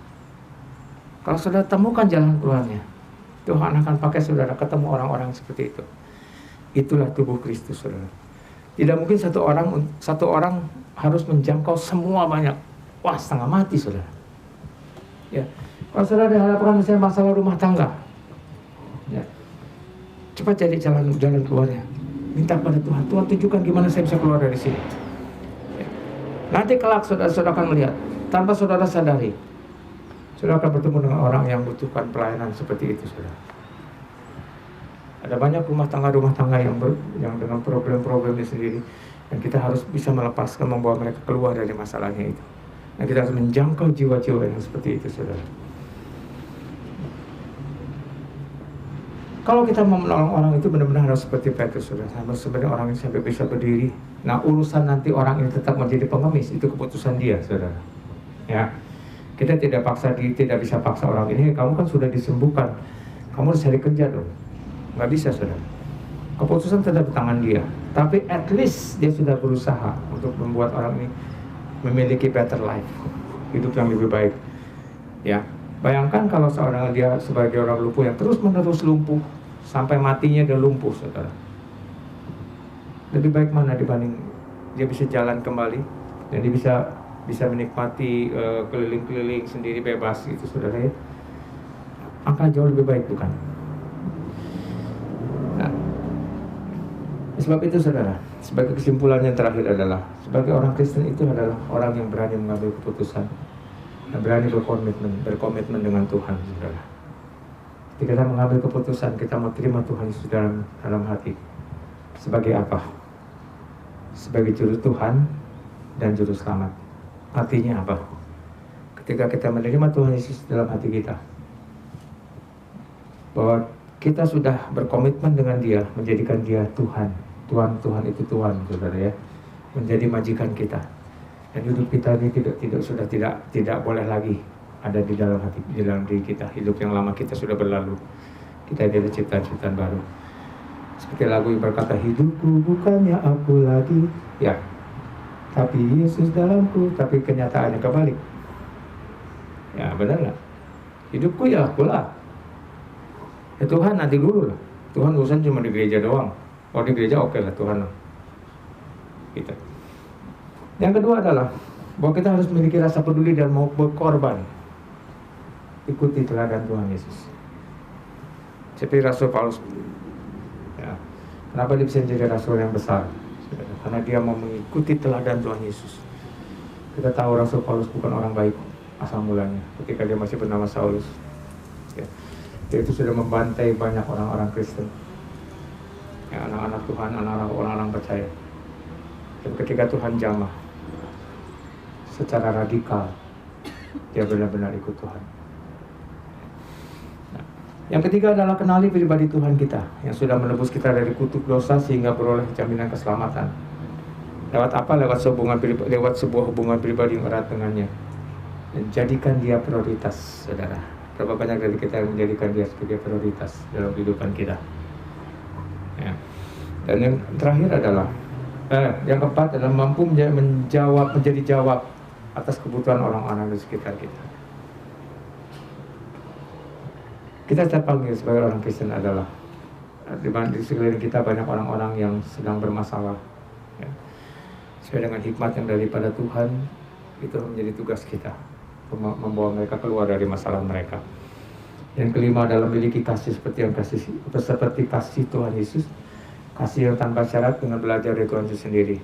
C: Kalau saudara temukan jalan keluarnya, Tuhan akan pakai saudara ketemu orang-orang seperti itu. Itulah tubuh Kristus, saudara. Tidak mungkin satu orang harus menjangkau semua banyak. Wah, setengah mati, saudara. Ya, kalau saudara dihadapkan misalnya masalah rumah tangga, ya, cepat cari jalan keluarnya. Minta pada Tuhan, Tuhan tunjukkan gimana saya bisa keluar dari sini. Ya. Nanti kelak saudara akan melihat, tanpa saudara sadari, saudara akan bertemu dengan orang yang membutuhkan pelayanan seperti itu, saudara. Ada banyak rumah tangga yang dengan problem-problemnya sendiri, dan kita harus bisa melepaskan, membawa mereka keluar dari masalahnya itu. Dan kita harus menjangkau jiwa-jiwa yang seperti itu, saudara. Kalau kita mau menolong orang itu benar-benar harus seperti Petrus, saudara. Harus sebenarnya orang ini sampai bisa berdiri. Nah, urusan nanti orang ini tetap menjadi pengemis, itu keputusan dia, saudara. Ya. Kita tidak bisa paksa orang ini, kamu kan sudah disembuhkan, kamu harus cari kerja dong. Nggak bisa, saudara. Keputusan tetap di tangan dia. Tapi at least dia sudah berusaha untuk membuat orang ini memiliki better life, hidup yang lebih baik. Ya, bayangkan kalau seorang dia sebagai orang lumpuh yang terus-menerus lumpuh sampai matinya dia lumpuh, saudara. Lebih baik mana dibanding dia bisa jalan kembali dan dia bisa menikmati keliling-keliling sendiri bebas gitu, saudara ya. Angka jauh lebih baik, bukan? Nah, sebab itu, saudara, sebagai kesimpulan yang terakhir adalah, sebagai orang Kristen itu adalah orang yang berani mengambil keputusan dan berani berkomitmen dengan Tuhan, saudara. Ketika kita mengambil keputusan, kita mau terima Tuhan Yesus dalam hati. Sebagai apa? Sebagai juru Tuhan dan juru selamat. Artinya apa? Ketika kita menerima Tuhan Yesus dalam hati kita, bahwa kita sudah berkomitmen dengan Dia, menjadikan Dia Tuhan. Tuhan itu Tuhan, saudara ya, menjadi majikan kita. Dan hidup kita ini sudah tidak boleh lagi ada di dalam hati, di dalam diri kita. Hidup yang lama kita sudah berlalu. Kita ada ciptaan-ciptaan baru. Seperti lagu yang berkata, hidupku bukannya aku lagi, ya, tapi Yesus dalamku. Tapi kenyataannya kebalik. Ya, benar nggak? Hidupku ya akulah. Ya Tuhan nanti dulu lah. Tuhan urusan cuma di gereja doang. Kalau di gereja oke lah, Tuhan kita. Yang kedua adalah bahwa kita harus memiliki rasa peduli dan mau berkorban. Ikuti teladan Tuhan Yesus. Seperti Rasul Paulus. Ya. Kenapa dia bisa menjadi rasul yang besar? Karena dia mau mengikuti teladan Tuhan Yesus. Kita tahu Rasul Paulus bukan orang baik asal mulanya. Ketika dia masih bernama Saulus, ya, dia itu sudah membantai banyak orang-orang Kristen, ya, anak-anak Tuhan, orang-orang percaya. Dan ketika Tuhan jamah, secara radikal dia benar-benar ikut Tuhan. Nah, yang ketiga adalah kenali pribadi Tuhan kita yang sudah menebus kita dari kutuk dosa sehingga beroleh jaminan keselamatan. Lewat apa? Lewat sebuah hubungan pribadi yang erat dengannya. Dan jadikan dia prioritas, saudara. Berapa banyak dari kita yang menjadikan dia sebagai prioritas dalam kehidupan kita. Ya. Dan yang terakhir adalah yang keempat adalah mampu menjadi jawab atas kebutuhan orang-orang di sekitar kita. Kita terpanggil sebagai orang Kristen adalah di sekeliling kita banyak orang-orang yang sedang bermasalah. Ya. Sesuai dengan hikmat yang daripada Tuhan, itu menjadi tugas kita membawa mereka keluar dari masalah mereka. Yang kelima adalah memiliki kasih seperti kasih Tuhan Yesus, kasih yang tanpa syarat dengan belajar dari Tuhan Yesus sendiri.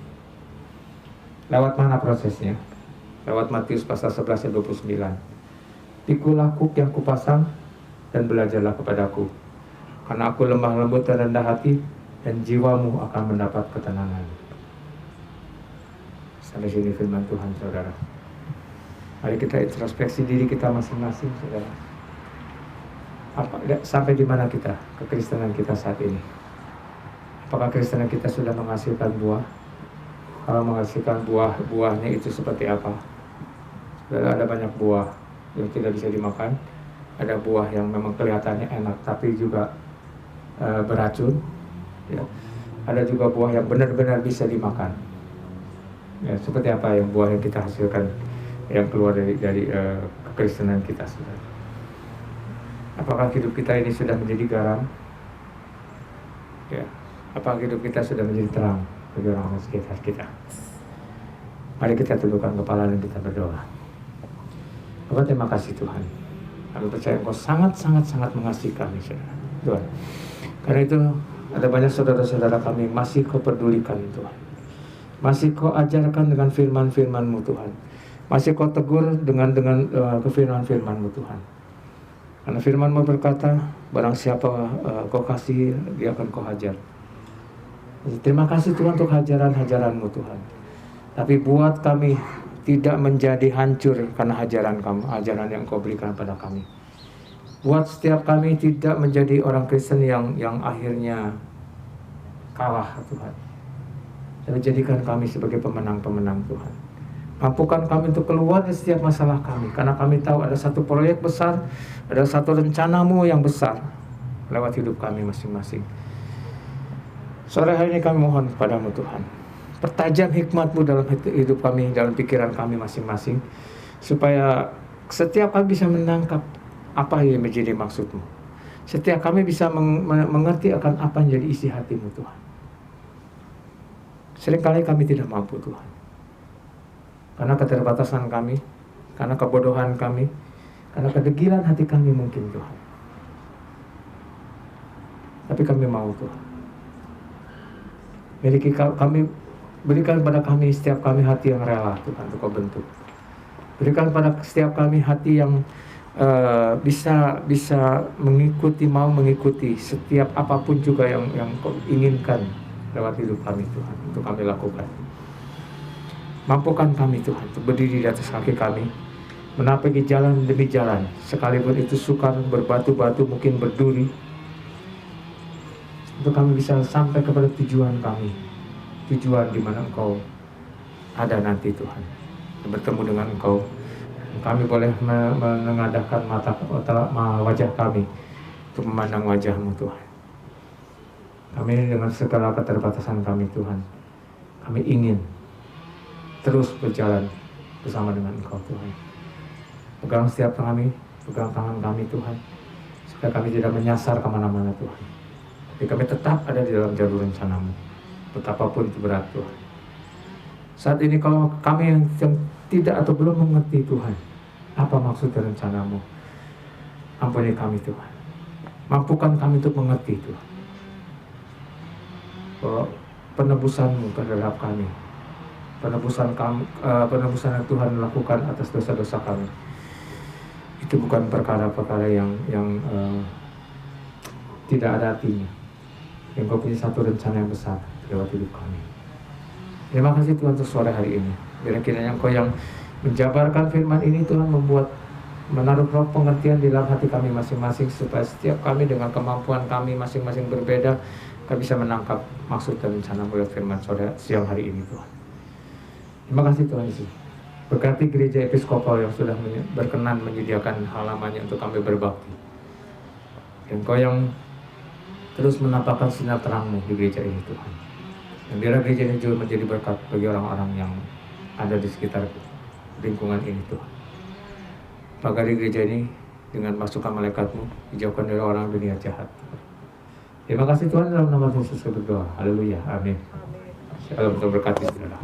C: Lewat mana prosesnya? Lewat Matius pasal 11 ayat 29. Pikulah kuk yang kupasang dan belajarlah kepadaku, karena aku lemah lembut dan rendah hati, dan jiwamu akan mendapat ketenangan. Sampai sini firman Tuhan, saudara. Mari kita introspeksi diri kita masing-masing, saudara. Sampai di mana kita kekristenan kita saat ini? Apakah kekristenan kita sudah menghasilkan buah? Kalau menghasilkan buahnya itu seperti apa? Saudara, ada banyak buah yang tidak bisa dimakan. Ada buah yang memang kelihatannya enak tapi juga beracun. Ya. Ada juga buah yang benar-benar bisa dimakan. Ya, seperti apa yang buah yang kita hasilkan yang keluar dari kekristenan kita, saudara? Apakah hidup kita ini sudah menjadi garam? Ya. Apakah hidup kita sudah menjadi terang bagi orang-orang sekitar kita? Mari kita tundukkan kepala dan kita berdoa. Bapak, terima kasih Tuhan. Kami percaya Engkau sangat mengasihi kami, saudara. Tuhan. Karena itu ada banyak saudara-saudara kami yang masih Kau pedulikan, Tuhan. Masih Kau ajarkan dengan firman-firman-Mu, Tuhan. Masih Kau tegur dengan firman-firman-Mu, Tuhan. Karena firman-Mu berkata, barang siapa Kau kasih, dia akan Kau hajar. Terima kasih Tuhan untuk hajaran-hajaran-Mu, Tuhan. Tapi buat kami tidak menjadi hancur karena ajaran yang Kau berikan pada kami. Buat setiap kami tidak menjadi orang Kristen yang akhirnya kalah, Tuhan. Dan jadikan kami sebagai pemenang-pemenang, Tuhan. Mampukan kami untuk keluar dari setiap masalah kami, karena kami tahu ada satu proyek besar, ada satu rencana-Mu yang besar lewat hidup kami masing-masing. Sore hari ini kami mohon kepadamu, Tuhan, pertajam hikmat-Mu dalam hidup kami, dalam pikiran kami masing-masing, supaya setiap kami bisa menangkap apa yang menjadi maksud-Mu. Setiap kami bisa mengerti akan apa yang jadi isi hati-Mu, Tuhan. Seringkali kami tidak mampu, Tuhan. Karena keterbatasan kami, karena kebodohan kami, karena kedegilan hati kami mungkin, Tuhan. Tapi kami mau, Tuhan. Berikan pada kami, setiap kami hati yang rela, Tuhan, untuk Kau bentuk. Berikan pada setiap kami hati yang bisa mau mengikuti setiap apapun juga yang Kau inginkan lewat hidup kami, Tuhan, untuk kami lakukan. Mampukan kami, Tuhan, untuk berdiri di atas kaki kami, menapaki jalan demi jalan, sekalipun itu sukar, berbatu-batu, mungkin berduri, untuk kami bisa sampai kepada tujuan kami, tujuan di mana Engkau ada nanti, Tuhan, dan bertemu dengan Engkau. Kami boleh menengadahkan wajah kami untuk memandang wajah-Mu, Tuhan. Kami dengan segala keterbatasan kami, Tuhan, kami ingin terus berjalan bersama dengan Engkau, Tuhan. Pegang setiap tangan kami, Tuhan, supaya kami tidak menyasar kemana-mana, Tuhan. Jadi kami tetap ada di dalam jalur rencana-Mu, betapapun itu berat Tuhan. Saat ini kalau kami yang tidak atau belum mengerti Tuhan, apa maksud dan rencana-Mu, ampuni kami Tuhan. Mampukan kami untuk mengerti Tuhan, bahwa penebusan-Mu terhadap kami, penebusan yang Tuhan lakukan atas dosa-dosa kami, itu bukan perkara-perkara yang tidak ada artinya. Yang Kau punya satu rencana yang besar lewat hidup kami. Terima kasih Tuhan untuk sore hari ini. Kiranya Engkau yang menjabarkan firman ini Tuhan menaruh roh pengertian di dalam hati kami masing-masing, supaya setiap kami dengan kemampuan kami masing-masing berbeda, kami bisa menangkap maksud dan rencana lewat firman sore siang hari ini Tuhan. Terima kasih Tuhan Yesus. Berkati gereja episkopal yang sudah berkenan menyediakan halamannya untuk kami berbakti. Engkau yang terus menampakkan sinar terang-Mu di gereja ini Tuhan. Dan biarlah gereja ini juga menjadi berkat bagi orang-orang yang ada di sekitar lingkungan ini Tuhan. Pagari gereja ini dengan masukan malaikat-Mu dijauhkan dari orang dunia jahat. Terima kasih Tuhan, dalam nama Yesus kami berdoa. Haleluya. Amin. Shalom, Tuhan berkati saudara.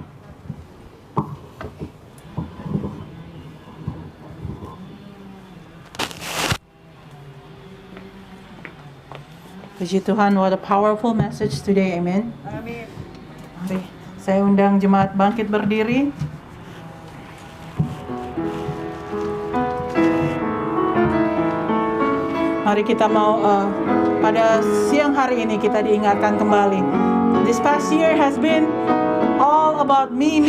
B: Puji Tuhan, what a powerful message today, amen.
D: Amin.
B: Mari, saya undang jemaat bangkit berdiri. Mari kita mau pada siang hari ini kita diingatkan kembali. This past year has been all about me,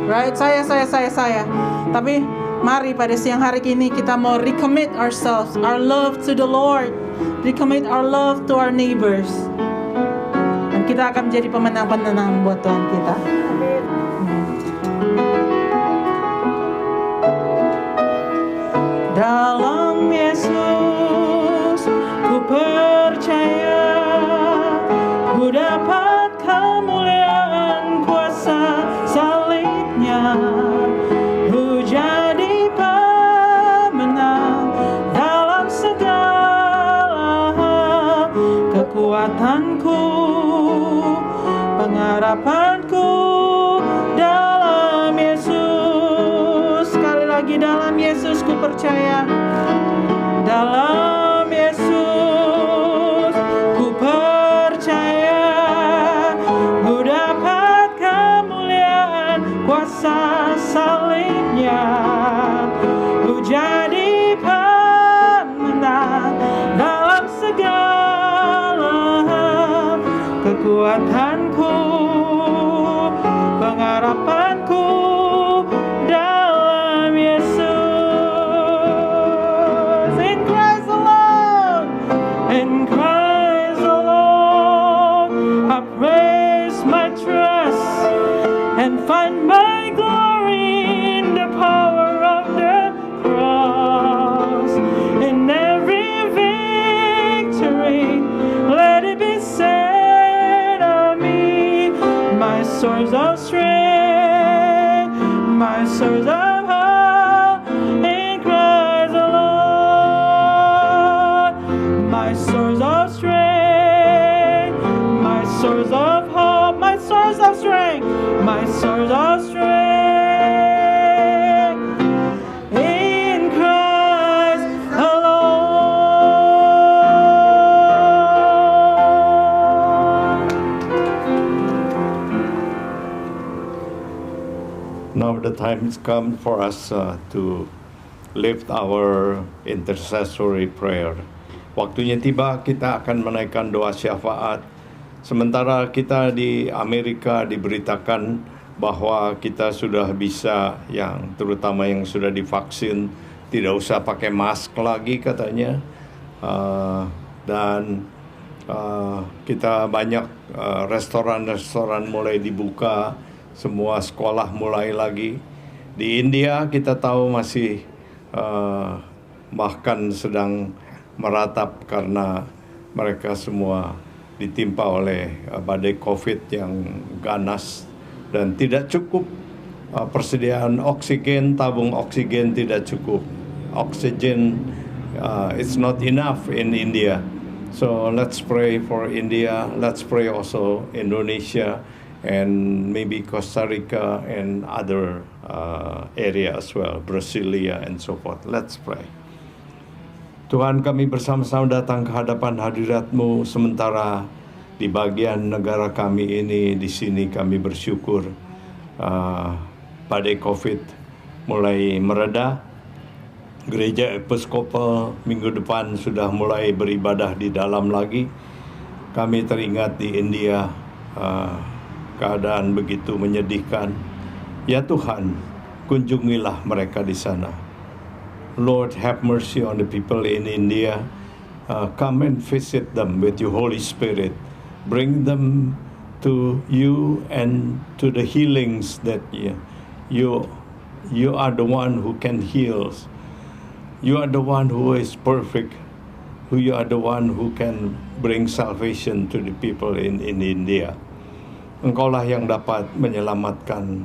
B: right? Saya. Tapi mari pada siang hari ini kita mau recommit ourselves, our love to the Lord, recommit our love to our neighbors. Dan kita akan menjadi pemenang-pemenang buat Tuhan kita. Dalam Yesus ku percaya, ku dapat kemuliaan kuasa salibnya. Ku jadi pemenang dalam segala kekuatanku, pengharapanku dalam Yesus. Sekali lagi, dalam Yesus ku percaya. Dalam Yesus ku percaya, ku dapat kemuliaan kuasa salibnya. Ku jadi pemenang dalam segala kekuatanku, pengharapanku dalam Yesus. In Christ alone, in Christ alone, I praise my trust and find my glory in the power of the cross. In every victory, let it be said of me, my source of strength, my source of hope, in Christ alone. My source of strength, my source of hope, my source of strength, my source of strength, in Christ alone.
E: Now the time has come for us to lift our intercessory prayer. Waktunya tiba, kita akan menaikkan doa syafaat. Sementara kita di Amerika diberitakan bahwa kita sudah bisa, yang terutama yang sudah divaksin, tidak usah pakai mask lagi katanya. Dan kita banyak restoran-restoran mulai dibuka, semua sekolah mulai lagi. Di India kita tahu masih bahkan sedang meratap karena mereka semua ditimpa oleh badai COVID yang ganas dan tidak cukup persediaan oksigen, tabung oksigen tidak cukup. Oksigen it's not enough in India. So let's pray for India, let's pray also Indonesia, and maybe Costa Rica and other area as well, Brasilia and so forth. Let's pray. Tuhan, kami bersama-sama datang ke hadapan hadirat-Mu sementara di bagian negara kami ini, di sini kami bersyukur badai COVID mulai mereda. Gereja Episkopal minggu depan sudah mulai beribadah di dalam lagi. Kami teringat di India, keadaan begitu menyedihkan. Ya Tuhan, kunjungilah mereka di sana. Lord, have mercy on the people in India. Come and visit them with your Holy Spirit. Bring them to you and to the healings that you are the one who can heal. You are the one who is perfect. You are the one who can bring salvation to the people in India. Engkaulah yang dapat menyelamatkan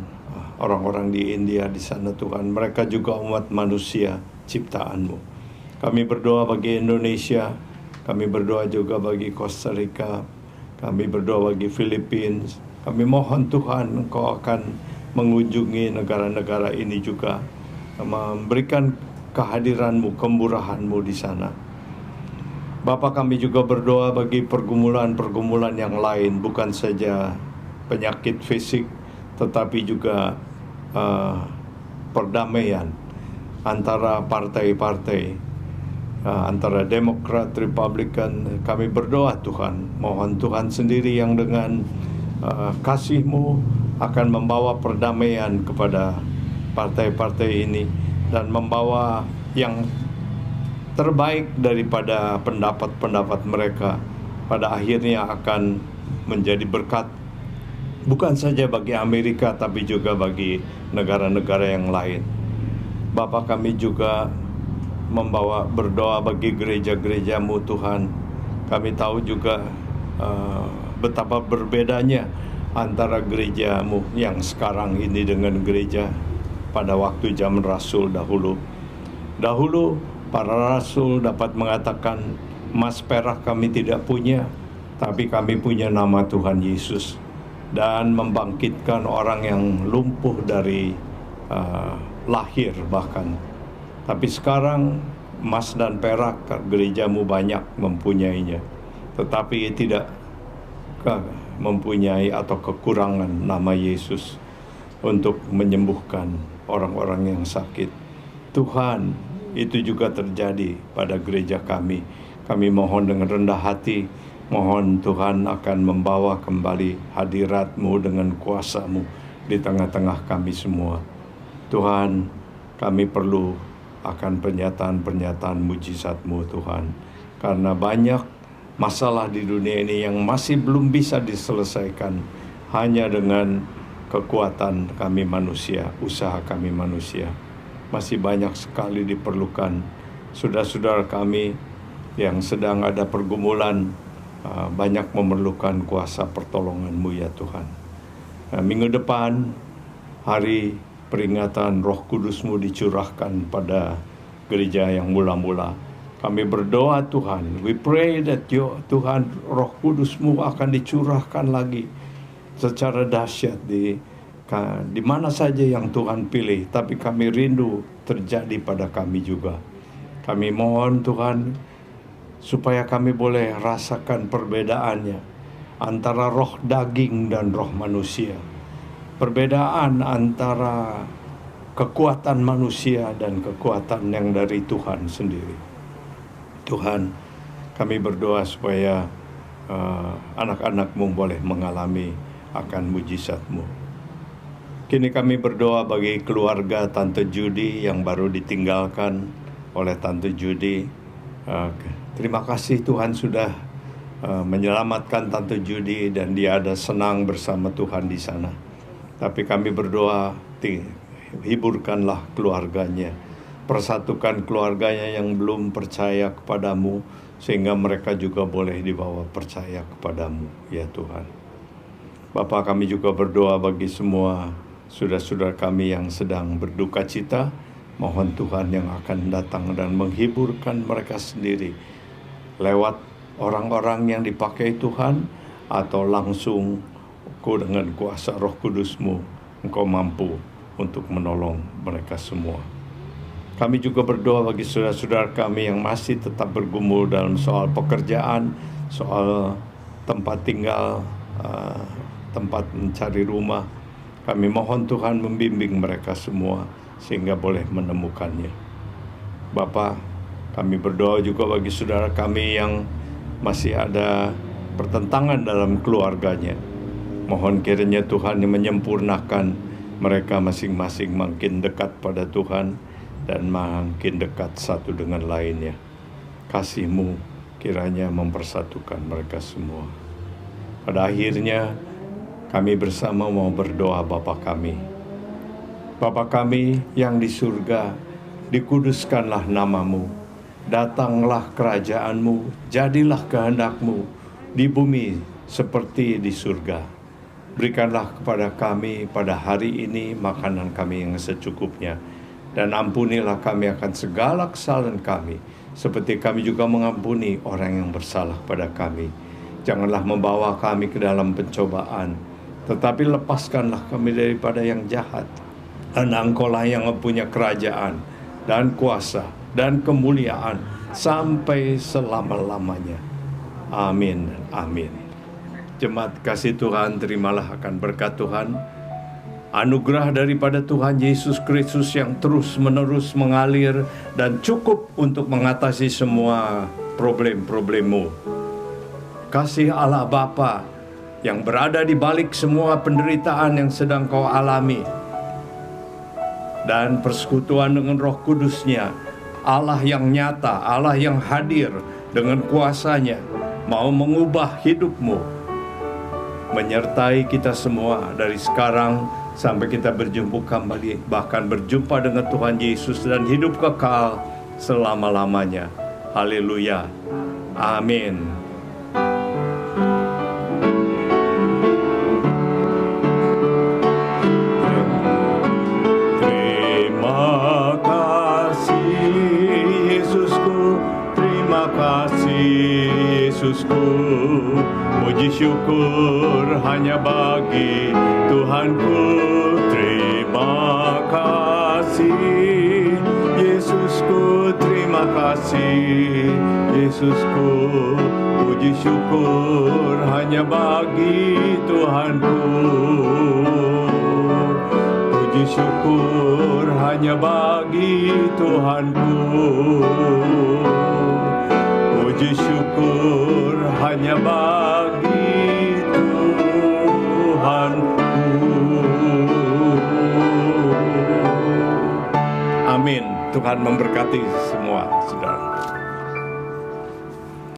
E: orang-orang di India di sana Tuhan. Mereka juga umat manusia ciptaan-Mu. Kami berdoa bagi Indonesia. Kami berdoa juga bagi Costa Rica. Kami berdoa bagi Filipina. Kami mohon Tuhan Engkau akan mengunjungi negara-negara ini juga. Memberikan kehadiran-Mu, kemurahan-Mu di sana. Bapa, kami juga berdoa bagi pergumulan-pergumulan yang lain, bukan saja penyakit fisik, tetapi juga perdamaian antara partai-partai, antara Demokrat, Republikan. Kami berdoa Tuhan, mohon Tuhan sendiri yang dengan kasih-Mu akan membawa perdamaian kepada partai-partai ini, dan membawa yang terbaik daripada pendapat-pendapat mereka pada akhirnya akan menjadi berkat bukan saja bagi Amerika tapi juga bagi negara-negara yang lain. Bapa, kami juga berdoa bagi gereja-gereja-Mu Tuhan. Kami tahu juga betapa berbedanya antara gereja-Mu yang sekarang ini dengan gereja pada waktu zaman Rasul dahulu. Dahulu para Rasul dapat mengatakan, emas perak kami tidak punya, tapi kami punya nama Tuhan Yesus, dan membangkitkan orang yang lumpuh dari lahir bahkan. Tapi sekarang emas dan perak gereja-Mu banyak mempunyainya, tetapi tidak mempunyai atau kekurangan nama Yesus untuk menyembuhkan orang-orang yang sakit. Tuhan, itu juga terjadi pada gereja kami. Kami mohon dengan rendah hati, mohon Tuhan akan membawa kembali hadirat-Mu dengan kuasa-Mu di tengah-tengah kami semua. Tuhan, kami perlu akan pernyataan-pernyataan mujizat-Mu Tuhan, karena banyak masalah di dunia ini yang masih belum bisa diselesaikan hanya dengan kekuatan kami manusia, usaha kami manusia. Masih banyak sekali diperlukan. Saudara-saudara kami yang sedang ada pergumulan, banyak memerlukan kuasa pertolongan-Mu ya Tuhan. Minggu depan, hari peringatan Roh Kudus-Mu dicurahkan pada gereja yang mula-mula. Kami berdoa Tuhan, we pray that Tuhan Roh Kudus-Mu akan dicurahkan lagi secara dahsyat di mana saja yang Tuhan pilih, tapi kami rindu terjadi pada kami juga. Kami mohon Tuhan supaya kami boleh rasakan perbedaannya antara roh daging dan roh manusia, perbedaan antara kekuatan manusia dan kekuatan yang dari Tuhan sendiri. Tuhan, kami berdoa supaya anak-anak-Mu boleh mengalami akan mujizat-Mu. Kini kami berdoa bagi keluarga Tante Judy yang baru ditinggalkan oleh Tante Judy. Terima kasih Tuhan sudah menyelamatkan Tante Judy dan dia ada senang bersama Tuhan di sana. Tapi kami berdoa, hiburkanlah keluarganya, persatukan keluarganya yang belum percaya kepadamu, sehingga mereka juga boleh dibawa percaya kepadamu, ya Tuhan. Bapa, kami juga berdoa bagi semua saudara-saudara kami yang sedang berduka cita. Mohon Tuhan yang akan datang dan menghiburkan mereka sendiri lewat orang-orang yang dipakai Tuhan, atau langsung dengan kuasa Roh Kudus-Mu, Engkau mampu untuk menolong mereka semua. Kami juga berdoa bagi saudara-saudara kami yang masih tetap bergumul dalam soal pekerjaan, soal tempat tinggal, tempat mencari rumah. Kami mohon Tuhan membimbing mereka semua sehingga boleh menemukannya. Bapa, kami berdoa juga bagi saudara kami yang masih ada pertentangan dalam keluarganya. Mohon kiranya Tuhan yang menyempurnakan mereka masing-masing makin dekat pada Tuhan dan makin dekat satu dengan lainnya. Kasih-Mu kiranya mempersatukan mereka semua. Pada akhirnya kami bersama mau berdoa Bapa kami. Bapa kami yang di surga, dikuduskanlah nama-Mu. Datanglah kerajaan-Mu, jadilah kehendak-Mu di bumi seperti di surga. Berikanlah kepada kami pada hari ini makanan kami yang secukupnya. Dan ampunilah kami akan segala kesalahan kami, seperti kami juga mengampuni orang yang bersalah pada kami. Janganlah membawa kami ke dalam pencobaan, tetapi lepaskanlah kami daripada yang jahat. Karena Engkau-lah yang mempunyai kerajaan dan kuasa dan kemuliaan sampai selama-lamanya. Amin, amin. Jemaat kasih Tuhan, terimalah akan berkat Tuhan, anugerah daripada Tuhan Yesus Kristus yang terus-menerus mengalir dan cukup untuk mengatasi semua problem-problemmu. Kasih Allah Bapa yang berada di balik semua penderitaan yang sedang kau alami, dan persekutuan dengan Roh Kudus-Nya, Allah yang nyata, Allah yang hadir dengan kuasanya, mau mengubah hidupmu, menyertai kita semua dari sekarang sampai kita berjumpa kembali, bahkan berjumpa dengan Tuhan Yesus dan hidup kekal selama-lamanya. Haleluya. Amin. Terima kasih Yesusku, terima kasih Yesusku. Puji syukur hanya bagi Tuhanku. Terima kasih Yesusku, terima kasih Yesusku. Puji syukur hanya bagi Tuhanku. Puji syukur hanya bagi Tuhanku. Puji syukur hanya bagi Tuhanku. Amin. Tuhan memberkati semua saudara.